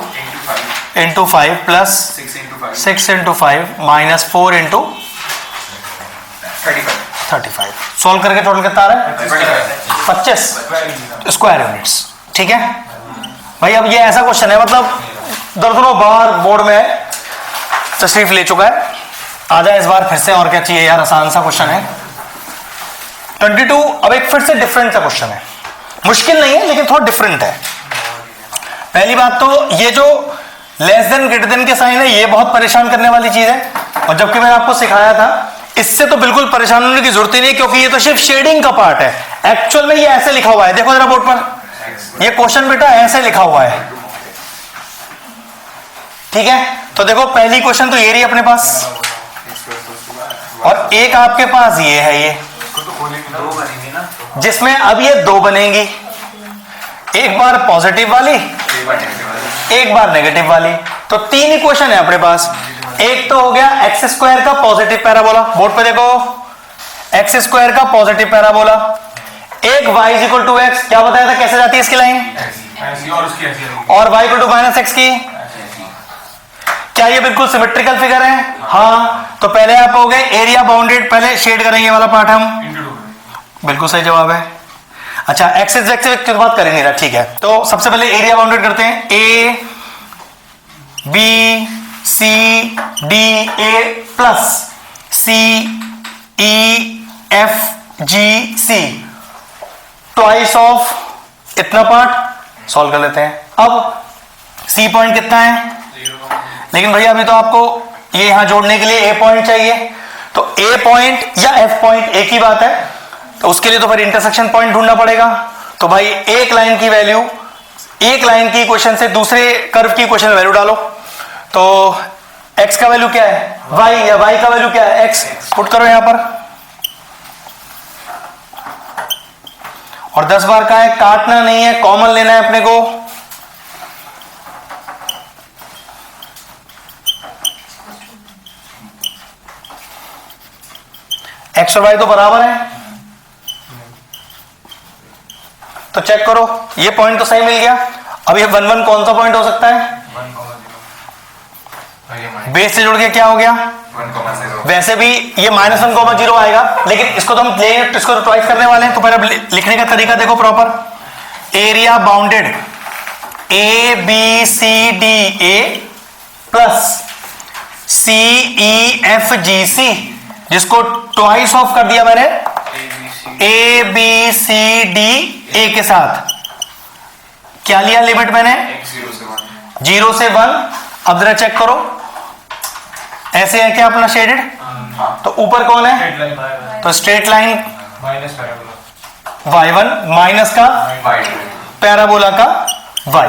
into 5 plus 6 into 5 minus 4 into 35 35। Solve करके टोटल कितना आ रहा है? 25 स्क्वायर यूनिट्स। ठीक है भाई, अब ये ऐसा क्वेश्चन है, मतलब दर्जनों बार बोर्ड में तशरीफ ले चुका है, आ जाए इस बार फिर से, और क्या चाहिए यार, आसान सा क्वेश्चन है। 22 अब एक फिर से डिफरेंट सा क्वेश्चन है, मुश्किल नहीं है लेकिन थोड़ा डिफरेंट है। पहली बात तो ये जो लेस देन ग्रेटर देन के साइन है, ये बहुत परेशान करने वाली चीज है, और जबकि मैंने आपको सिखाया था इससे तो बिल्कुल परेशान होने की जरूरत ही नहीं, क्योंकि ये तो सिर्फ शेडिंग का पार्ट है। एक्चुअल में ये ऐसे लिखा हुआ है, देखो जरा बोर्ड पर, ये क्वेश्चन बेटा ऐसे लिखा हुआ है। ठीक है, तो देखो पहली क्वेश्चन तो ये रही अपने पास, और एक आपके पास ये है, ये जिसमें अब ये दो बनेंगी, एक बार पॉजिटिव वाली, एक बार नेगेटिव वाली, तो तीन इक्वेशन है अपने पास। एक तो हो गया एक्स स्क्वायर का पॉजिटिव पैराबोला, बोर्ड पे देखो, एक्स स्क्वायर का पॉजिटिव पैराबोला, एक y इक्वल टू एक्स, क्या बताया था कैसे जाती है इसकी लाइन, और y equal to minus x की। क्या ये बिल्कुल सिमेट्रिकल फिगर है? हाँ, तो पहले आप हो गए एरिया बाउंडेड, पहले शेड करेंगे वाला पार्ट हम, बिल्कुल सही जवाब है। अच्छा, एक्स एक्सिस की बात करेंगे ना, ठीक है, तो सबसे पहले एरिया बाउंडेड करते हैं, A B C D A plus C E F G C, twice of इतना पार्ट, सॉल्व कर लेते हैं। अब सी पॉइंट कितना है, लेकिन भैया अभी तो आपको ये यहां जोड़ने के लिए ए पॉइंट चाहिए, तो ए पॉइंट या एफ पॉइंट एक ही बात है, तो उसके लिए तो फिर इंटरसेक्शन पॉइंट ढूंढना पड़ेगा। तो भाई एक लाइन की वैल्यू, एक लाइन की इक्वेशन से दूसरे कर्व की इक्वेशन में वैल्यू डालो, तो x का वैल्यू क्या है y, या y का वैल्यू क्या है x, पुट करो यहां पर, और 10 बार का है, काटना नहीं है, कॉमन लेना है अपने को। x और y तो बराबर है, तो चेक करो, ये पॉइंट तो सही मिल गया। अब ये 1 1 कौन सा पॉइंट हो सकता है, बेस से जुड़ के क्या हो गया, वैसे भी ये -1,0 आएगा, लेकिन इसको तो हम लेंगे, इसको ट्वाइस करने वाले हैं, तो पहले लिखने का तरीका देखो proper, area bounded A B C D A plus C E F G C, जिसको ट्वाइस ऑफ कर दिया मैंने ए बी सी डी ए के साथ, क्या लिया लिमिट मैंने 0 से 1। अब जरा चेक करो, ऐसे है क्या अपना शेडेड, तो ऊपर कौन है, तो स्ट्रेट लाइन y1 माइनस का पैराबोला का y।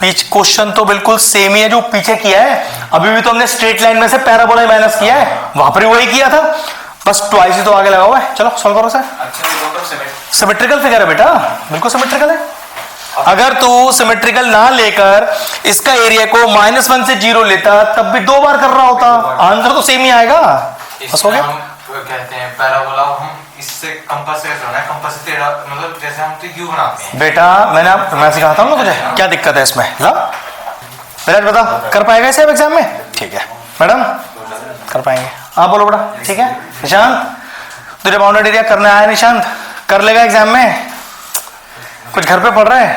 पीछे क्वेश्चन तो बिल्कुल सेम ही है जो पीछे किया है, अभी भी तो हमने स्ट्रेट लाइन में से पैराबोला माइनस किया है, वहां पर वही किया था, बस ट्वाइस ही तो आगे लगा हुआ है। चलो सॉल्व करो सर। सिमेट्रिकल फिगर है बेटा, बिल्कुल सिमेट्रिकल है। अगर तू सिमेट्रिकल ना लेकर इसका एरिया को -1 से 0 लेता, तब भी 2 बार कर रहा होता, आंसर तो सेम ही आएगा। बस हो गया। कहते हैं पैराबोला, हम इससे कंपास से करना है, कंपास से टेढ़ा, मतलब जैसे हम ट्रिग्यू बनाते हैं बेटा, मैं सिखाता हूँ ना तुझे, क्या दिक्कत है इसमें। ला विराज बता, कर पाएगा इसे अब एग्जाम में? ठीक है मैडम, कर पाएंगे। आप बोलो बेटा। ठीक है निशांत, तुझे बाउंडेड एरिया करना है निशांत, कर लेगा एग्जाम में? कुछ घर पे पढ़ रहा है?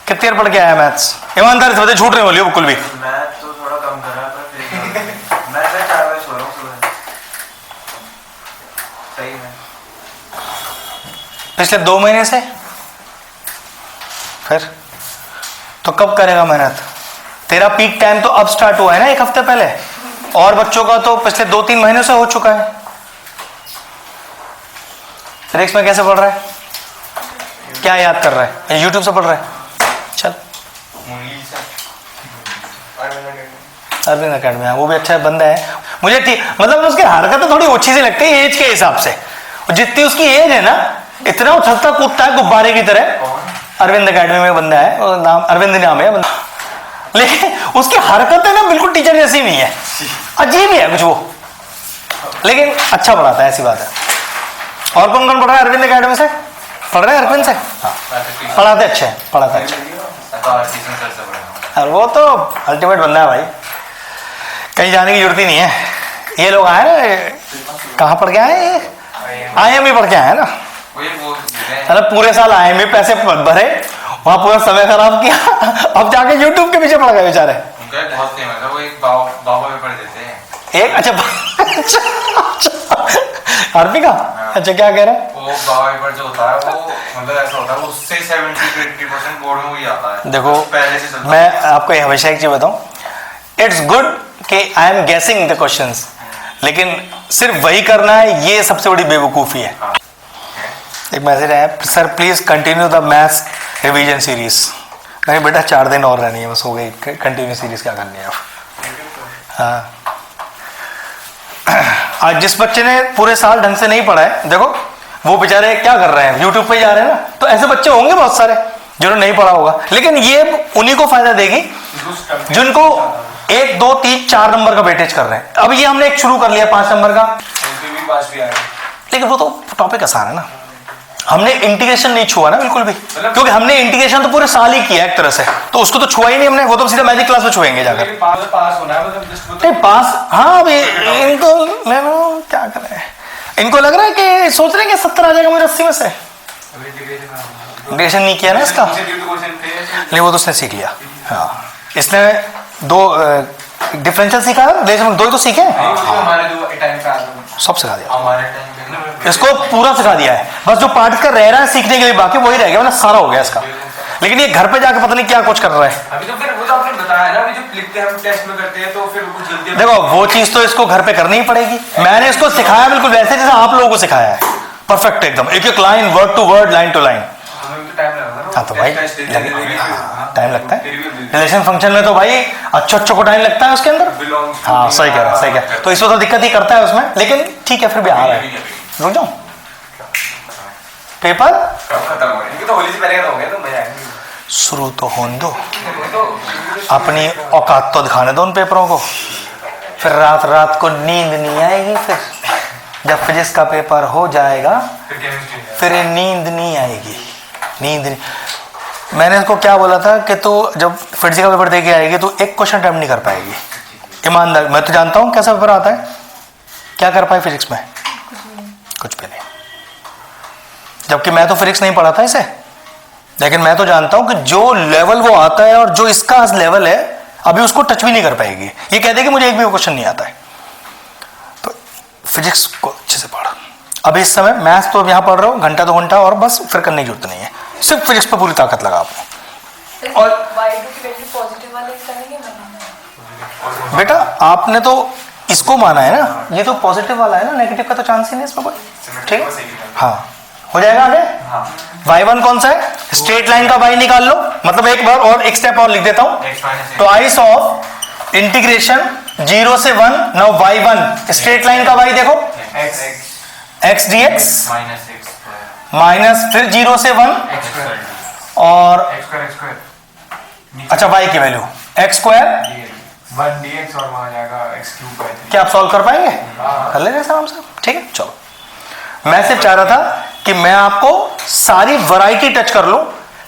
कितनी देर पढ़ के आया मैथ्स? ईमानदारी से बता, झूठ नहीं बोलियो बिल्कुल भी। मैथ तो थोड़ा कम कर रहा है, पर मैं 4 बजे सो रहा हूँ सुबह। सही है। पिछले 2 महीने से फिर तो कब करेगा मेहनत? तेरा पीक टाइम तो अब स्टार्ट हुआ है ना, 1 हफ्ते पहले, और बच्चों का तो पिछले 2-3 महीनों से हो चुका है। फिजिक्स में कैसे पढ़ रहा है? क्या याद कर रहा है? यूट्यूब से पढ़ रहा है? चल अरविंद अकेडमी, वो भी अच्छा बंदा है। मुझे मतलब उसकी हरकतें थोड़ी अच्छी सी लगती है एज के हिसाब से, जितनी उसकी एज है ना, इतना उछलता कूदता है गुब्बारे की तरह। अरविंद अकेडमी में बंदा है, और नाम अरविंद नाम है बंदा, लेकिन उसकी हरकतें ना बिल्कुल टीचर जैसी नहीं है, अजीब ही है कुछ वो, लेकिन अच्छा पढ़ाता है, ऐसी बात है। और कौन कौन पढ़ रहा है अरविंद अकेडमी से? पढ़ रहे हैं अरविंद से? हाँ, पढ़ाते अच्छे हैं, पढ़ाते अच्छे। और वो तो अल्टीमेट बंदा है भाई। कहीं जाने की जरूरत ही नहीं है। ये लोग आए कहाँ पढ़ के आए, IIM पढ़ के आए ना। वही बोल रहे हैं। अरे पूरे साल IIM पैसे भरे, वहां पूरा समय खराब किया, अब जाके YouTube के पीछे पड़ गए बेचारे। उनका एक बहुत फेमस है, वो एक बाबा में पढ़ देते हैं। एक अच्छा आरपी का अच्छा क्या कह रहा है? वो बाबा पेपर जो होता है वो मतलब ऐसा होता है, उससे 70-80% बोर्ड में वही आता है। देखो पहले से चलता मैं आपको हमेशा एक चीज बताऊं, इट्स गुड कि I am guessing the questions, लेकिन सिर्फ वही करना है ये सबसे बड़ी बेवकूफ़ी है। एक मैसेज आया, sir please continue the maths revision series. नहीं बेटा 4 दिन और रहनी है बस, हो गई कंटिन्यू सीरीज, क्या करनी है अब। हाँ आज जिस बच्चे ने पूरे साल ढंग से नहीं पढ़ा है, देखो वो बेचारे क्या कर रहे हैं, यूट्यूब पे जा रहे हैं ना, तो ऐसे बच्चे होंगे बहुत सारे जिन्होंने नहीं पढ़ा होगा, लेकिन ये उन्हीं को फायदा देगी जिनको 1, 2, 3, 4 नंबर का वेटेज कर रहे हैं। अब ये हमने एक शुरू कर लिया 5 नंबर का, उनके भी 5 भी आ रहे हैं। लेकिन वो तो टॉपिक आसान है ना, हमने इंटीग्रेशन नहीं छुआ ना बिल्कुल भी, क्योंकि हमने इंटीग्रेशन तो पूरे साल ही किया एक तरह से, तो उसको तो छुआ ही नहीं हमने, वो तो सीधा मैजिक क्लास में छुएंगे जाकर। लेकिन पास होना है मतलब just नहीं पास, हाँ अभी इनको लेना क्या करें, इनको लग रहा है कि सोच रहे हैं कि 70 आ जाएगा मुझे 80 में से। इंटीग्रेशन नहीं किया ना इसका, नहीं वो तो उसने सीख लिया। हाँ इसने 2 डिफरेंशियल सीखा है, रिलेशन 2 ही तो सीखे हैं, हमारे जो टाइम पे आते हैं सब सिखा दिया, हमारे टाइम पे इसको पूरा सिखा दिया है, बस जो पार्ट का रह रहा है सीखने के लिए बाकी वही रह गया, मतलब सारा हो गया इसका। लेकिन ये घर पे जाके पता नहीं क्या कुछ कर रहा है। अभी तो फिर वो तो आपने बताया ना, अभी जो लिखते हैं हम टेस्ट में करते हैं तो फिर कुछ जल्दी देखो वो चीज तो इसको घर पे करनी ही पड़ेगी, मैंने इसको सिखाया बिल्कुल वैसे जैसे आप लोगों को सिखाया है, परफेक्ट एकदम, एक एक line, word to word, line to line. हमें तो टाइम लगा ना। हाँ तो भाई टाइम लगता है, फिर भी रिलेशन फंक्शन में तो भाई अच्छो को टाइम लगता है उसके अंदर। belongs to हाँ सही कह रहा है, सही कह रहा है, तो इसमें तो दिक्कत ही करता है उसमें, लेकिन ठीक है फिर भी आ रहा है। रुक जाऊं पेपर कब खत्म हो गया, तो होली से पहले हो गया तो मजा आएगा। शुरू तो होने दो, अपनी औकात तो दिखाने दो उन पेपरों को, फिर रात रात को नींद नहीं आएगी, फिर जब फिजिक्स का पेपर हो जाएगा फिर केमिस्ट्री है। फिर नींद नहीं आएगी, नींद नहीं। मैंने इसको क्या बोला था कि तू जब फिजिक्स का पेपर दे के आएगी तो एक क्वेश्चन अटेम्प्ट नहीं कर पाएगी, ईमानदार, मैं तो जानता हूँ कैसा पेपर आता है, क्या कर पाए फिजिक्स में, कुछ भी नहीं, जबकि मैं तो फिजिक्स नहीं पढ़ा था इसे, लेकिन मैं तो जानता हूं कि जो लेवल वो आता है और जो इसका लेवल है अभी उसको टच भी नहीं कर पाएगी। ये कहते कि मुझे एक भी क्वेश्चन नहीं आता है, तो फिजिक्स को अच्छे से पढ़ा। अभी इस समय मैथ्स तो यहाँ पढ़ रहे हो घंटा 2 घंटा और बस, फिर करने की जरूरत नहीं है, सिर्फ फिजिक्स पे पूरी ताकत लगा आपने। और बेटा आपने तो इसको माना है ना, ये तो पॉजिटिव वाला है ना, नेगेटिव का तो चांस ही नहीं इसमें कोई, ठीक है हाँ हो जाएगा आगे। y1 कौन सा है, स्ट्रेट लाइन का y निकाल लो, मतलब एक बार और एक स्टेप और लिख देता हूं, ट्वाइस ऑफ इंटीग्रेशन 0 से 1, नाउ y1 स्ट्रेट लाइन का y देखो x dx माइनस फिर 0 से 1 और अच्छा y की वैल्यू x स्क्वायर 1 dx और वहां जाएगा x क्यूब बाय 3। क्या आप सॉल्व कर पाएंगे, कर लेंगे आराम से, ठीक है। चलो मैं सिर्फ चाह रहा था कि मैं आपको सारी वैरायटी टच कर लूं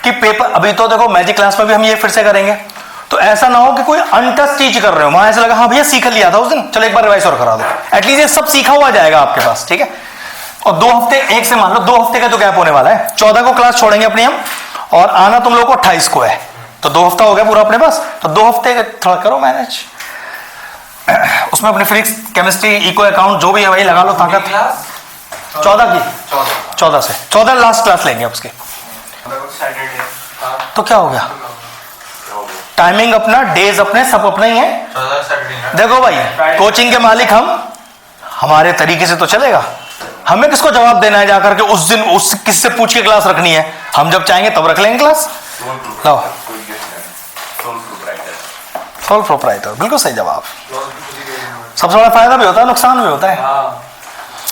कि पेपर, अभी तो देखो मैजिक क्लास में भी हम ये फिर से करेंगे, तो ऐसा ना हो कि कोई अनटच चीज कर रहे हो, वहां ऐसा लगा हाँ भैया सीख लिया था उस दिन, चलो एक बार रिवाइज और करा दो, एटलीस्ट ये सब सीखा हुआ जाएगा आपके पास, ठीक है। और 2 हफ्ते, एक से मान लो 2 हफ्ते का तो गैप होने वाला है, 14 को क्लास छोड़ेंगे अपनी हम, और आना तुम लोग को 28 को है, तो 2 हफ्ता हो गया पूरा अपने पास, तो 2 हफ्ते थोड़ा करो मैनेज, उसमें अपनी फिजिक्स केमिस्ट्री इको अकाउंट जो भी है वही लगा लो ताकत। 14 की 14 से 14 लास्ट क्लास लेंगे अब उसके, तो क्या हो गया, टाइमिंग अपना, डेज अपने, सब अपना ही है। देखो भाई कोचिंग के मालिक हम, हमारे तरीके से तो चलेगा, हमें किसको जवाब देना है जाकर के उस दिन उस किससे पूछ के क्लास रखनी है, हम जब चाहेंगे तब रख लेंगे क्लास। लो सोल प्रोप्राइटर, बिल्कुल सही जवाब। सबसे बड़ा फायदा भी होता है, नुकसान भी होता है।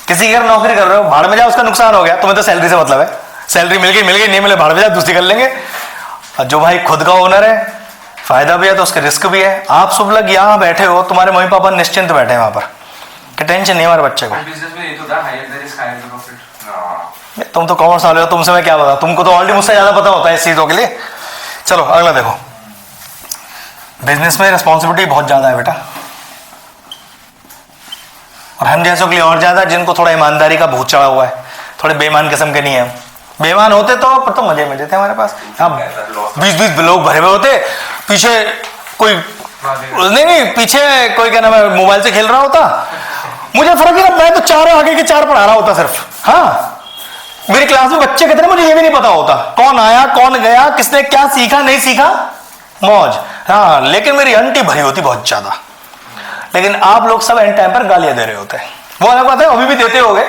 किसी की अगर नौकरी कर रहे हो, भाड़ में जाओ, उसका नुकसान हो गया, तुम्हें तो सैलरी से मतलब है, सैलरी मिल गई, नहीं मिले भाड़ में जाओ, दूसरी कर लेंगे। और जो भाई खुद का ओनर है, फायदा भी है तो उसके रिस्क भी है। आप सब लोग यहाँ बैठे हो, तुम्हारे मम्मी पापा निश्चिंत बैठे हैं वहां पर कि टेंशन नहीं हमारे बच्चे को। तुम तो कॉमर्स वाले हो, तुमसे मैं क्या बता, तुमको तो ऑलरेडी मुझसे ज्यादा पता होता है इस चीजों के लिए। चलो अगला देखो, बिजनेस में रिस्पॉन्सिबिलिटी बहुत ज्यादा है बेटा, और हम जैसों के लिए और ज्यादा, जिनको थोड़ा ईमानदारी का भूत चढ़ा हुआ है, थोड़े बेईमान किस्म के नहीं है। बेईमान होते तो मजे मजे थे हमारे पास। हाँ 20-20 लोग भरे हुए होते, पीछे कोई नहीं पीछे कोई क्या नाम है मोबाइल से खेल रहा होता, मुझे फर्क नहीं, मैं तो 4 आगे के 4 पढ़ा रहा होता सिर्फ। हाँ मेरी क्लास में बच्चे कितने मुझे ये भी नहीं पता होता, कौन आया कौन गया, किसने क्या सीखा नहीं सीखा, मौज। हाँ लेकिन मेरी आंटी भरी होती बहुत ज्यादा, लेकिन आप लोग सब एंड टाइम पर गालियां दे रहे होते हैं। वो अलग बात है, अभी भी देते होगे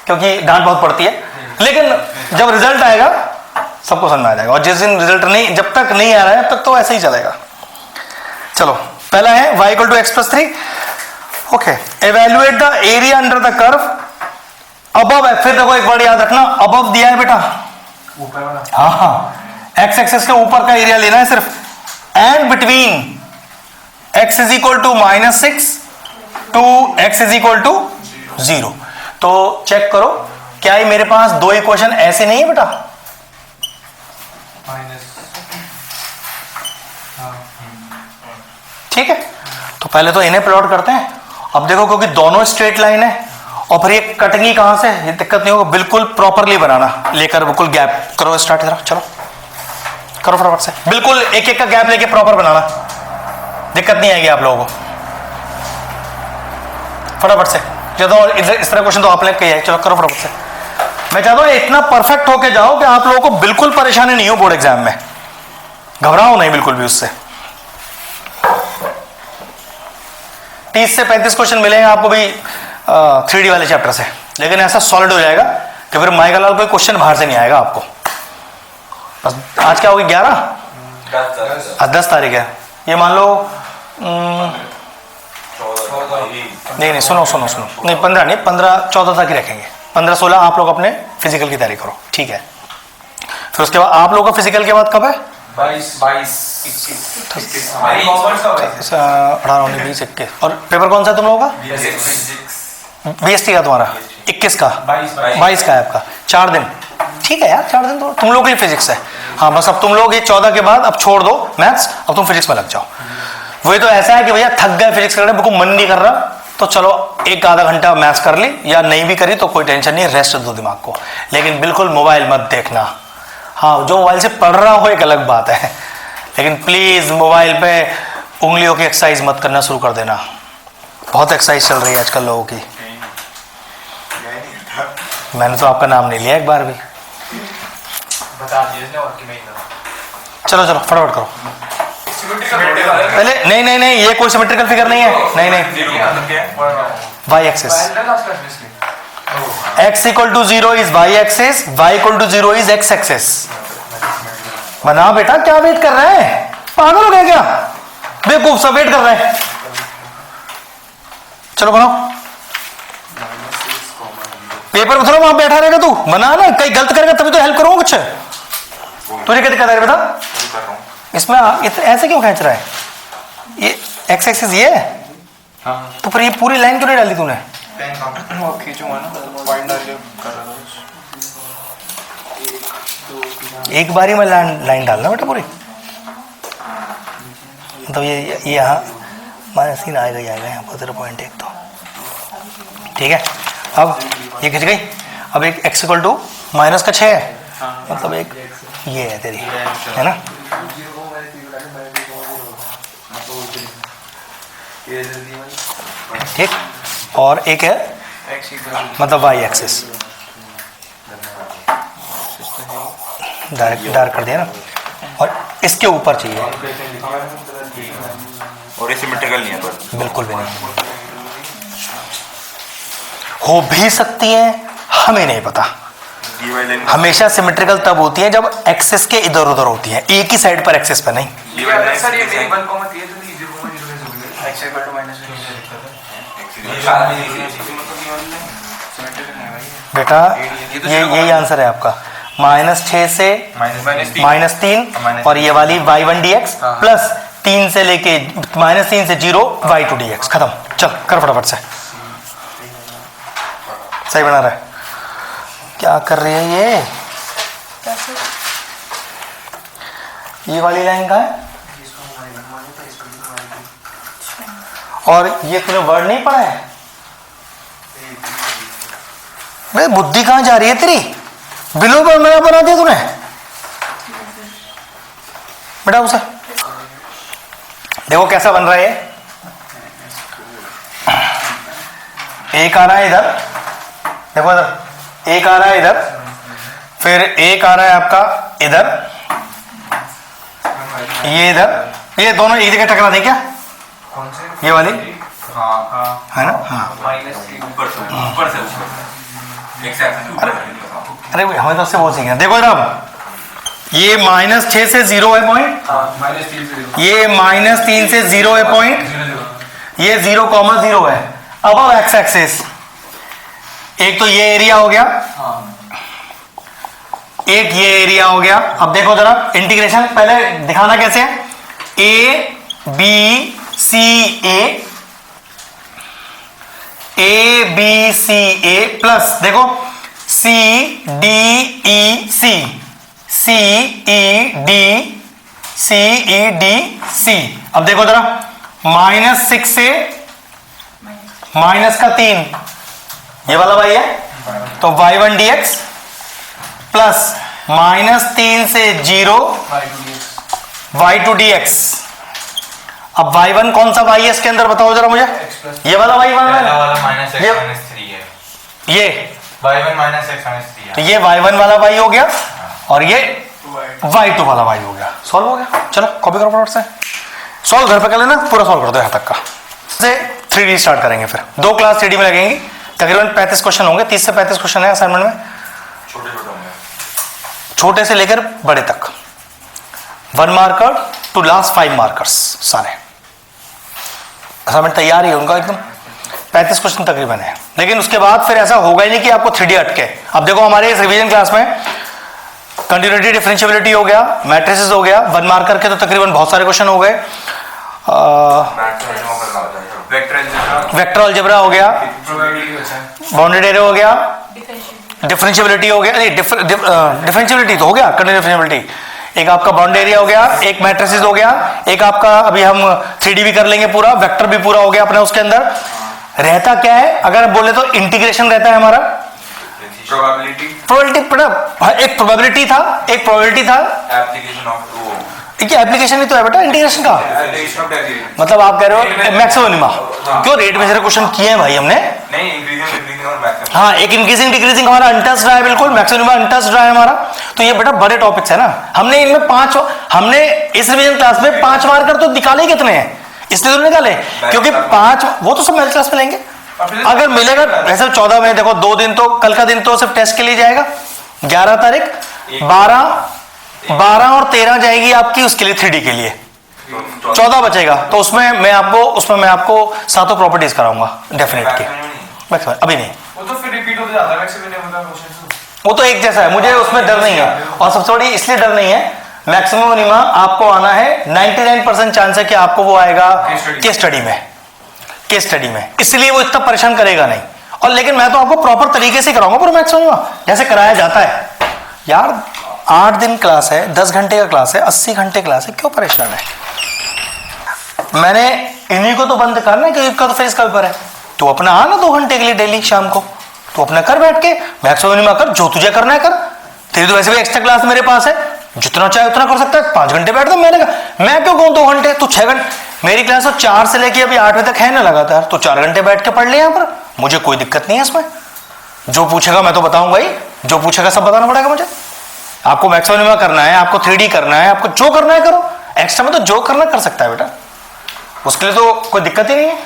क्योंकि डांट बहुत पड़ती है, लेकिन जब रिजल्ट आएगा सबको समझ में आ जाएगा। और जिस दिन रिजल्ट नहीं, जब तक नहीं आ रहा है तब तो ऐसे ही चलेगा। चलो पहला है y = x+3। Okay, evaluate the area under the curve above है। फिर देखो एक बार याद रखना, अबव दिया है बेटा, ऊपर वाला। हाँ हाँ एक्स एक्सिस के ऊपर का एरिया लेना है सिर्फ, and between x = -6 to x = 0। तो चेक करो क्या ये मेरे पास दो इक्वेशन ऐसे नहीं है बेटा, ठीक है। तो पहले तो इन्हें प्लॉट करते हैं। अब देखो क्योंकि दोनों स्ट्रेट लाइन है और फिर ये कटेंगी कहां से, ये दिक्कत नहीं होगा, बिल्कुल प्रॉपरली बनाना, लेकर बिल्कुल गैप करो, स्टार्ट करो, चलो करो फटाफट से, बिल्कुल एक एक का गैप लेके प्रॉपर बनाना, दिक्कत नहीं आएगी आप लोगों को, फटाफट से। तो इस तरह क्वेश्चन तो आपने किया है, चलो करो फटाफट से। मैं चाहता हूं इतना परफेक्ट होके जाओ कि आप लोगों को बिल्कुल परेशानी नहीं हो बोर्ड एग्जाम में, घबराओ नहीं बिल्कुल भी उससे। 30 से 35 क्वेश्चन मिलेंगे आपको भी 3D वाले चैप्टर से, लेकिन ऐसा सॉलिड हो जाएगा कि फिर माइकल लाल कोई क्वेश्चन बाहर से नहीं आएगा आपको। बस आज क्या होगी 11 आज 10 तारीख है, ये मान लो नहीं सुनो नहीं 15 नहीं 15-14 तक ही रखेंगे, 15-16 आप लोग अपने फिजिकल की तैयारी करो, ठीक है। फिर उसके बाद आप लोगों का फिजिकल के बाद कब है? 18-19-20-21। और पेपर कौन सा है तुम लोगों का? BST का तुम्हारा 21 का 22 का है आपका, 4 दिन, ठीक है यार 4 दिन तो तुम लोग के लिए फिजिक्स है। हाँ बस अब तुम लोग ये 14 के बाद अब छोड़ दो मैथ्स, अब तुम फिजिक्स में लग जाओ। वही तो ऐसा है कि भैया थक गए फिजिक्स करने, बिल्कुल मन नहीं कर रहा, तो चलो 1-आधा घंटा मैथ्स कर ली, या नहीं भी करी तो कोई टेंशन नहीं, रेस्ट दो दिमाग को, लेकिन बिल्कुल मोबाइल मत देखना। हाँ जो मोबाइल से पढ़ रहा हो एक अलग बात है, लेकिन प्लीज मोबाइल पे उंगलियों की एक्सरसाइज मत करना शुरू कर देना, बहुत एक्सरसाइज चल रही है आजकल लोगों की। मैंने तो आपका नाम नहीं लिया एक बार भी, बता दीजिए और कि मैं चलो फटाफट करो पहले। नहीं ये कोई सिमेट्रिकल फिगर नहीं है, नहीं y axis, x = 0 is y axis, y = 0 is x axis. बना बेटा, क्या वेट कर रहे हैं, पागल हो गए क्या, बेवकूफ सब वेट कर रहे हैं, चलो बनाओ। पेपर में थोड़ा वहां बैठा रहेगा तू, बना ना, कहीं गलत करेगा तभी तो हेल्प करूंगा कुछ। तुझे क्या दिक्कत है बता, इसमें ऐसे क्यों खींच रहा है, ये एक्स एक्सिस ये है, तो फिर ये पूरी लाइन क्यों नहीं डाली तूने? एक बारी में लाइन डालना बेटा पूरी, तो ये यहाँ -3 आएगा यहाँ पर 0.1, तो ठीक है। अब ये खिंच गई, अब एक x = -6 है, मतलब एक ये है तेरी, है ना, ठीक, और एक है मतलब y एक्सिस, डायरेक्ट कर दिया ना, और इसके ऊपर चाहिए, और ये सिमेट्रिकल नहीं है पर बिल्कुल भी नहीं, हो भी सकती है हमें नहीं पता, हमेशा सिमेट्रिकल तब होती है जब एक्सिस के इधर उधर होती है, एक ही साइड पर एक्सिस पर नहीं। सर ये मेरी 1,3 तो नहीं 0,0 x बेटा ये यही आंसर है आपका, -6 से -3 और ये वाली y1 dx प्लस 3 से लेके -3 से 0 y2 dx, खत्म। चल कर फटाफट से, सही बना रहा है, क्या कर रही है ये वाली लाइन कहाँ है, और ये तूने वर्ड नहीं पढ़ा है, भाई बुद्धि कहाँ जा रही है तेरी? बिलो पर नया बना दिया तूने बेटा उसे। देखो कैसा बन रहा है ये, एक आ रहा है इधर, देखो इधर एक आ रहा है इधर, फिर एक आ रहा है आपका इधर, ये इधर, ये दोनों एक जगह टकरा दें क्या? कौन से? ये वाली हाँ है ना? हाँ ऊपर से एक से ऊपर अरे हमें तो उससे वो सीखना। देखो अब ये -6 से 0 है पॉइंट, ये -3 से 0 है पॉइंट, ये 0,0 है। अब एक्स एक्सिस, एक तो ये एरिया हो गया, एक ये एरिया हो गया। अब देखो जरा इंटीग्रेशन पहले दिखाना कैसे है, ए बी सी ए प्लस देखो सी डी ई सी। अब देखो जरा -6 से -3 ये वाला भाई है, तो y1 dx प्लस -3 से 0 y2 dx। अब y1 कौन सा y है इसके अंदर बताओ जरा मुझे, ये वाला y1 पहला है, वाला -x ये- -3 है, ये y1 -x -3 तो है। ये y1 वाला y हो गया और ये y2 वाला y हो गया। सॉल्व हो गया, चलो कॉपी करो फटाफट से, सॉल्व घर पे कर लेना, पूरा सॉल्व कर दो यहाँ तक का। से 3D स्टार्ट करेंगे, फिर 2 क्लास 3D में लगेंगी, तकरीबन 35 क्वेश्चन होंगे, 30 से 35 क्वेश्चन है असाइनमेंट में, छोटे छोटे होंगे। छोटे से लेकर बड़े तक, 1 मार्कर टू लास्ट 5 मार्कर्स सारे असाइनमेंट तैयार ही है उनका एकदम। 35 क्वेश्चन तकरीबन है, लेकिन उसके बाद फिर ऐसा होगा ही नहीं कि आपको 3D अटके। अब देखो हमारे इस रिवीजन क्लास में कंटिन्यूटी डिफरेंशियबिलिटी हो गया, मैट्रिसेस हो गया, 1 मार्कर के तो तकरीबन बहुत सारे क्वेश्चन हो गए, वेक्टर अलजेब्रा हो गया, बाउंडेड एरिया हो गया, डिफरेंशियबिलिटी हो गया, नहीं डिफरेंशियबिलिटी तो हो गया, कंटिन्यूटी डिफरेंशियबिलिटी, एक आपका बाउंड एरिया हो गया, एक मैट्रिसेस हो गया, एक आपका अभी हम 3D भी कर लेंगे पूरा, वेक्टर भी पूरा हो गया अपने उसके अंदर। रहता क्या है अगर बोले तो इंटीग्रेशन रहता है हमारा, प्रोबेबिलिटी एक प्रोबेबिलिटी था, एक प्रोबेबिलिटी था, एप्लीकेशन ऑफ देखिए एप्लीकेशन ही तो है बेटा इंटीग्रेशन का, मतलब आप कह रहे हो मैक्सिमम मिनिमा, क्यों रेट में सारे क्वेश्चन किए हैं भाई हमने। नहीं इंक्रीजिंग और मैक्सिमम। हाँ एक इंक्रीजिंग डिक्रीजिंग हमारा अनटच्ड रहा है, बिल्कुल मैक्सिमम अनटच्ड रहा है हमारा। तो ये बेटा बड़े टॉपिक्स है ना, हमने इनमें 5, हमने इस रिवीजन क्लास में 5 मार्कर तो निकाले ही कितने हैं, इसलिए तो निकाले क्योंकि 5 वो तो सब मैथ क्लास में लेंगे, अगर मिलेगा वैसे 14 में। देखो 2 दिन तो, कल का दिन तो सिर्फ टेस्ट के लिए जाएगा, 11 तारीख 12 और 13 जाएगी आपकी उसके लिए 3D के लिए, 14 बचेगा, तो उसमें मैं आपको सातों प्रॉपर्टीज कराऊंगा डेफिनेट की, अभी नहीं, वो तो फिर रिपीट होते जाता है मैक्सिमम क्वेश्चन, वो तो एक जैसा है, मुझे उसमें डर नहीं है। और सबसे बड़ी इसलिए डर नहीं है, मैक्सिमम मिनिमा आपको आना है, 99% चांस है कि आपको वो आएगा केस स्टडी में, इसलिए वो इतना परेशान करेगा नहीं। और लेकिन मैं तो आपको प्रॉपर तरीके से कराऊंगा पूरा मैक्सिमम जैसे कराया जाता है यार। 8 दिन क्लास है, 10 घंटे का क्लास है, 80 घंटे क्लास है, क्यों परेशान है। मैंने इन्हीं को तो बंद करना है क्योंकि तो फेस का पेपर है, तो अपना आना 2 घंटे के लिए डेली शाम को, तो अपना कर बैठ के मैक्सिमम मिनिमा कर, जो तुझे करना है कर, तेरी तो वैसे भी एक्स्ट्रा क्लास मेरे पास है, जितना चाहे उतना कर सकता है। 5 घंटे बैठ दो, मैंने कहा मैं क्यों कहूँ 2 घंटे, तू 6 घंटे, मेरी क्लास तो 4 से लेके अभी 8 बजे तक है ना लगातार, तो 4 घंटे बैठ के पढ़ ले यहाँ पर, मुझे कोई दिक्कत नहीं है इसमें। जो पूछेगा मैं तो बताऊंगा ही, जो पूछेगा सब बताना पड़ेगा मुझे। आपको मैक्सिमम मिनिमा करना है, आपको 3D करना है, आपको जो करना है करो, एक्स्ट्रा में तो जो करना कर सकता है बेटा, उसके लिए तो कोई दिक्कत ही नहीं है।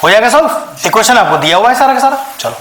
हो जाएगा सॉल्व, इक्वेशन आपको दिया हुआ है सारा का सारा, चलो।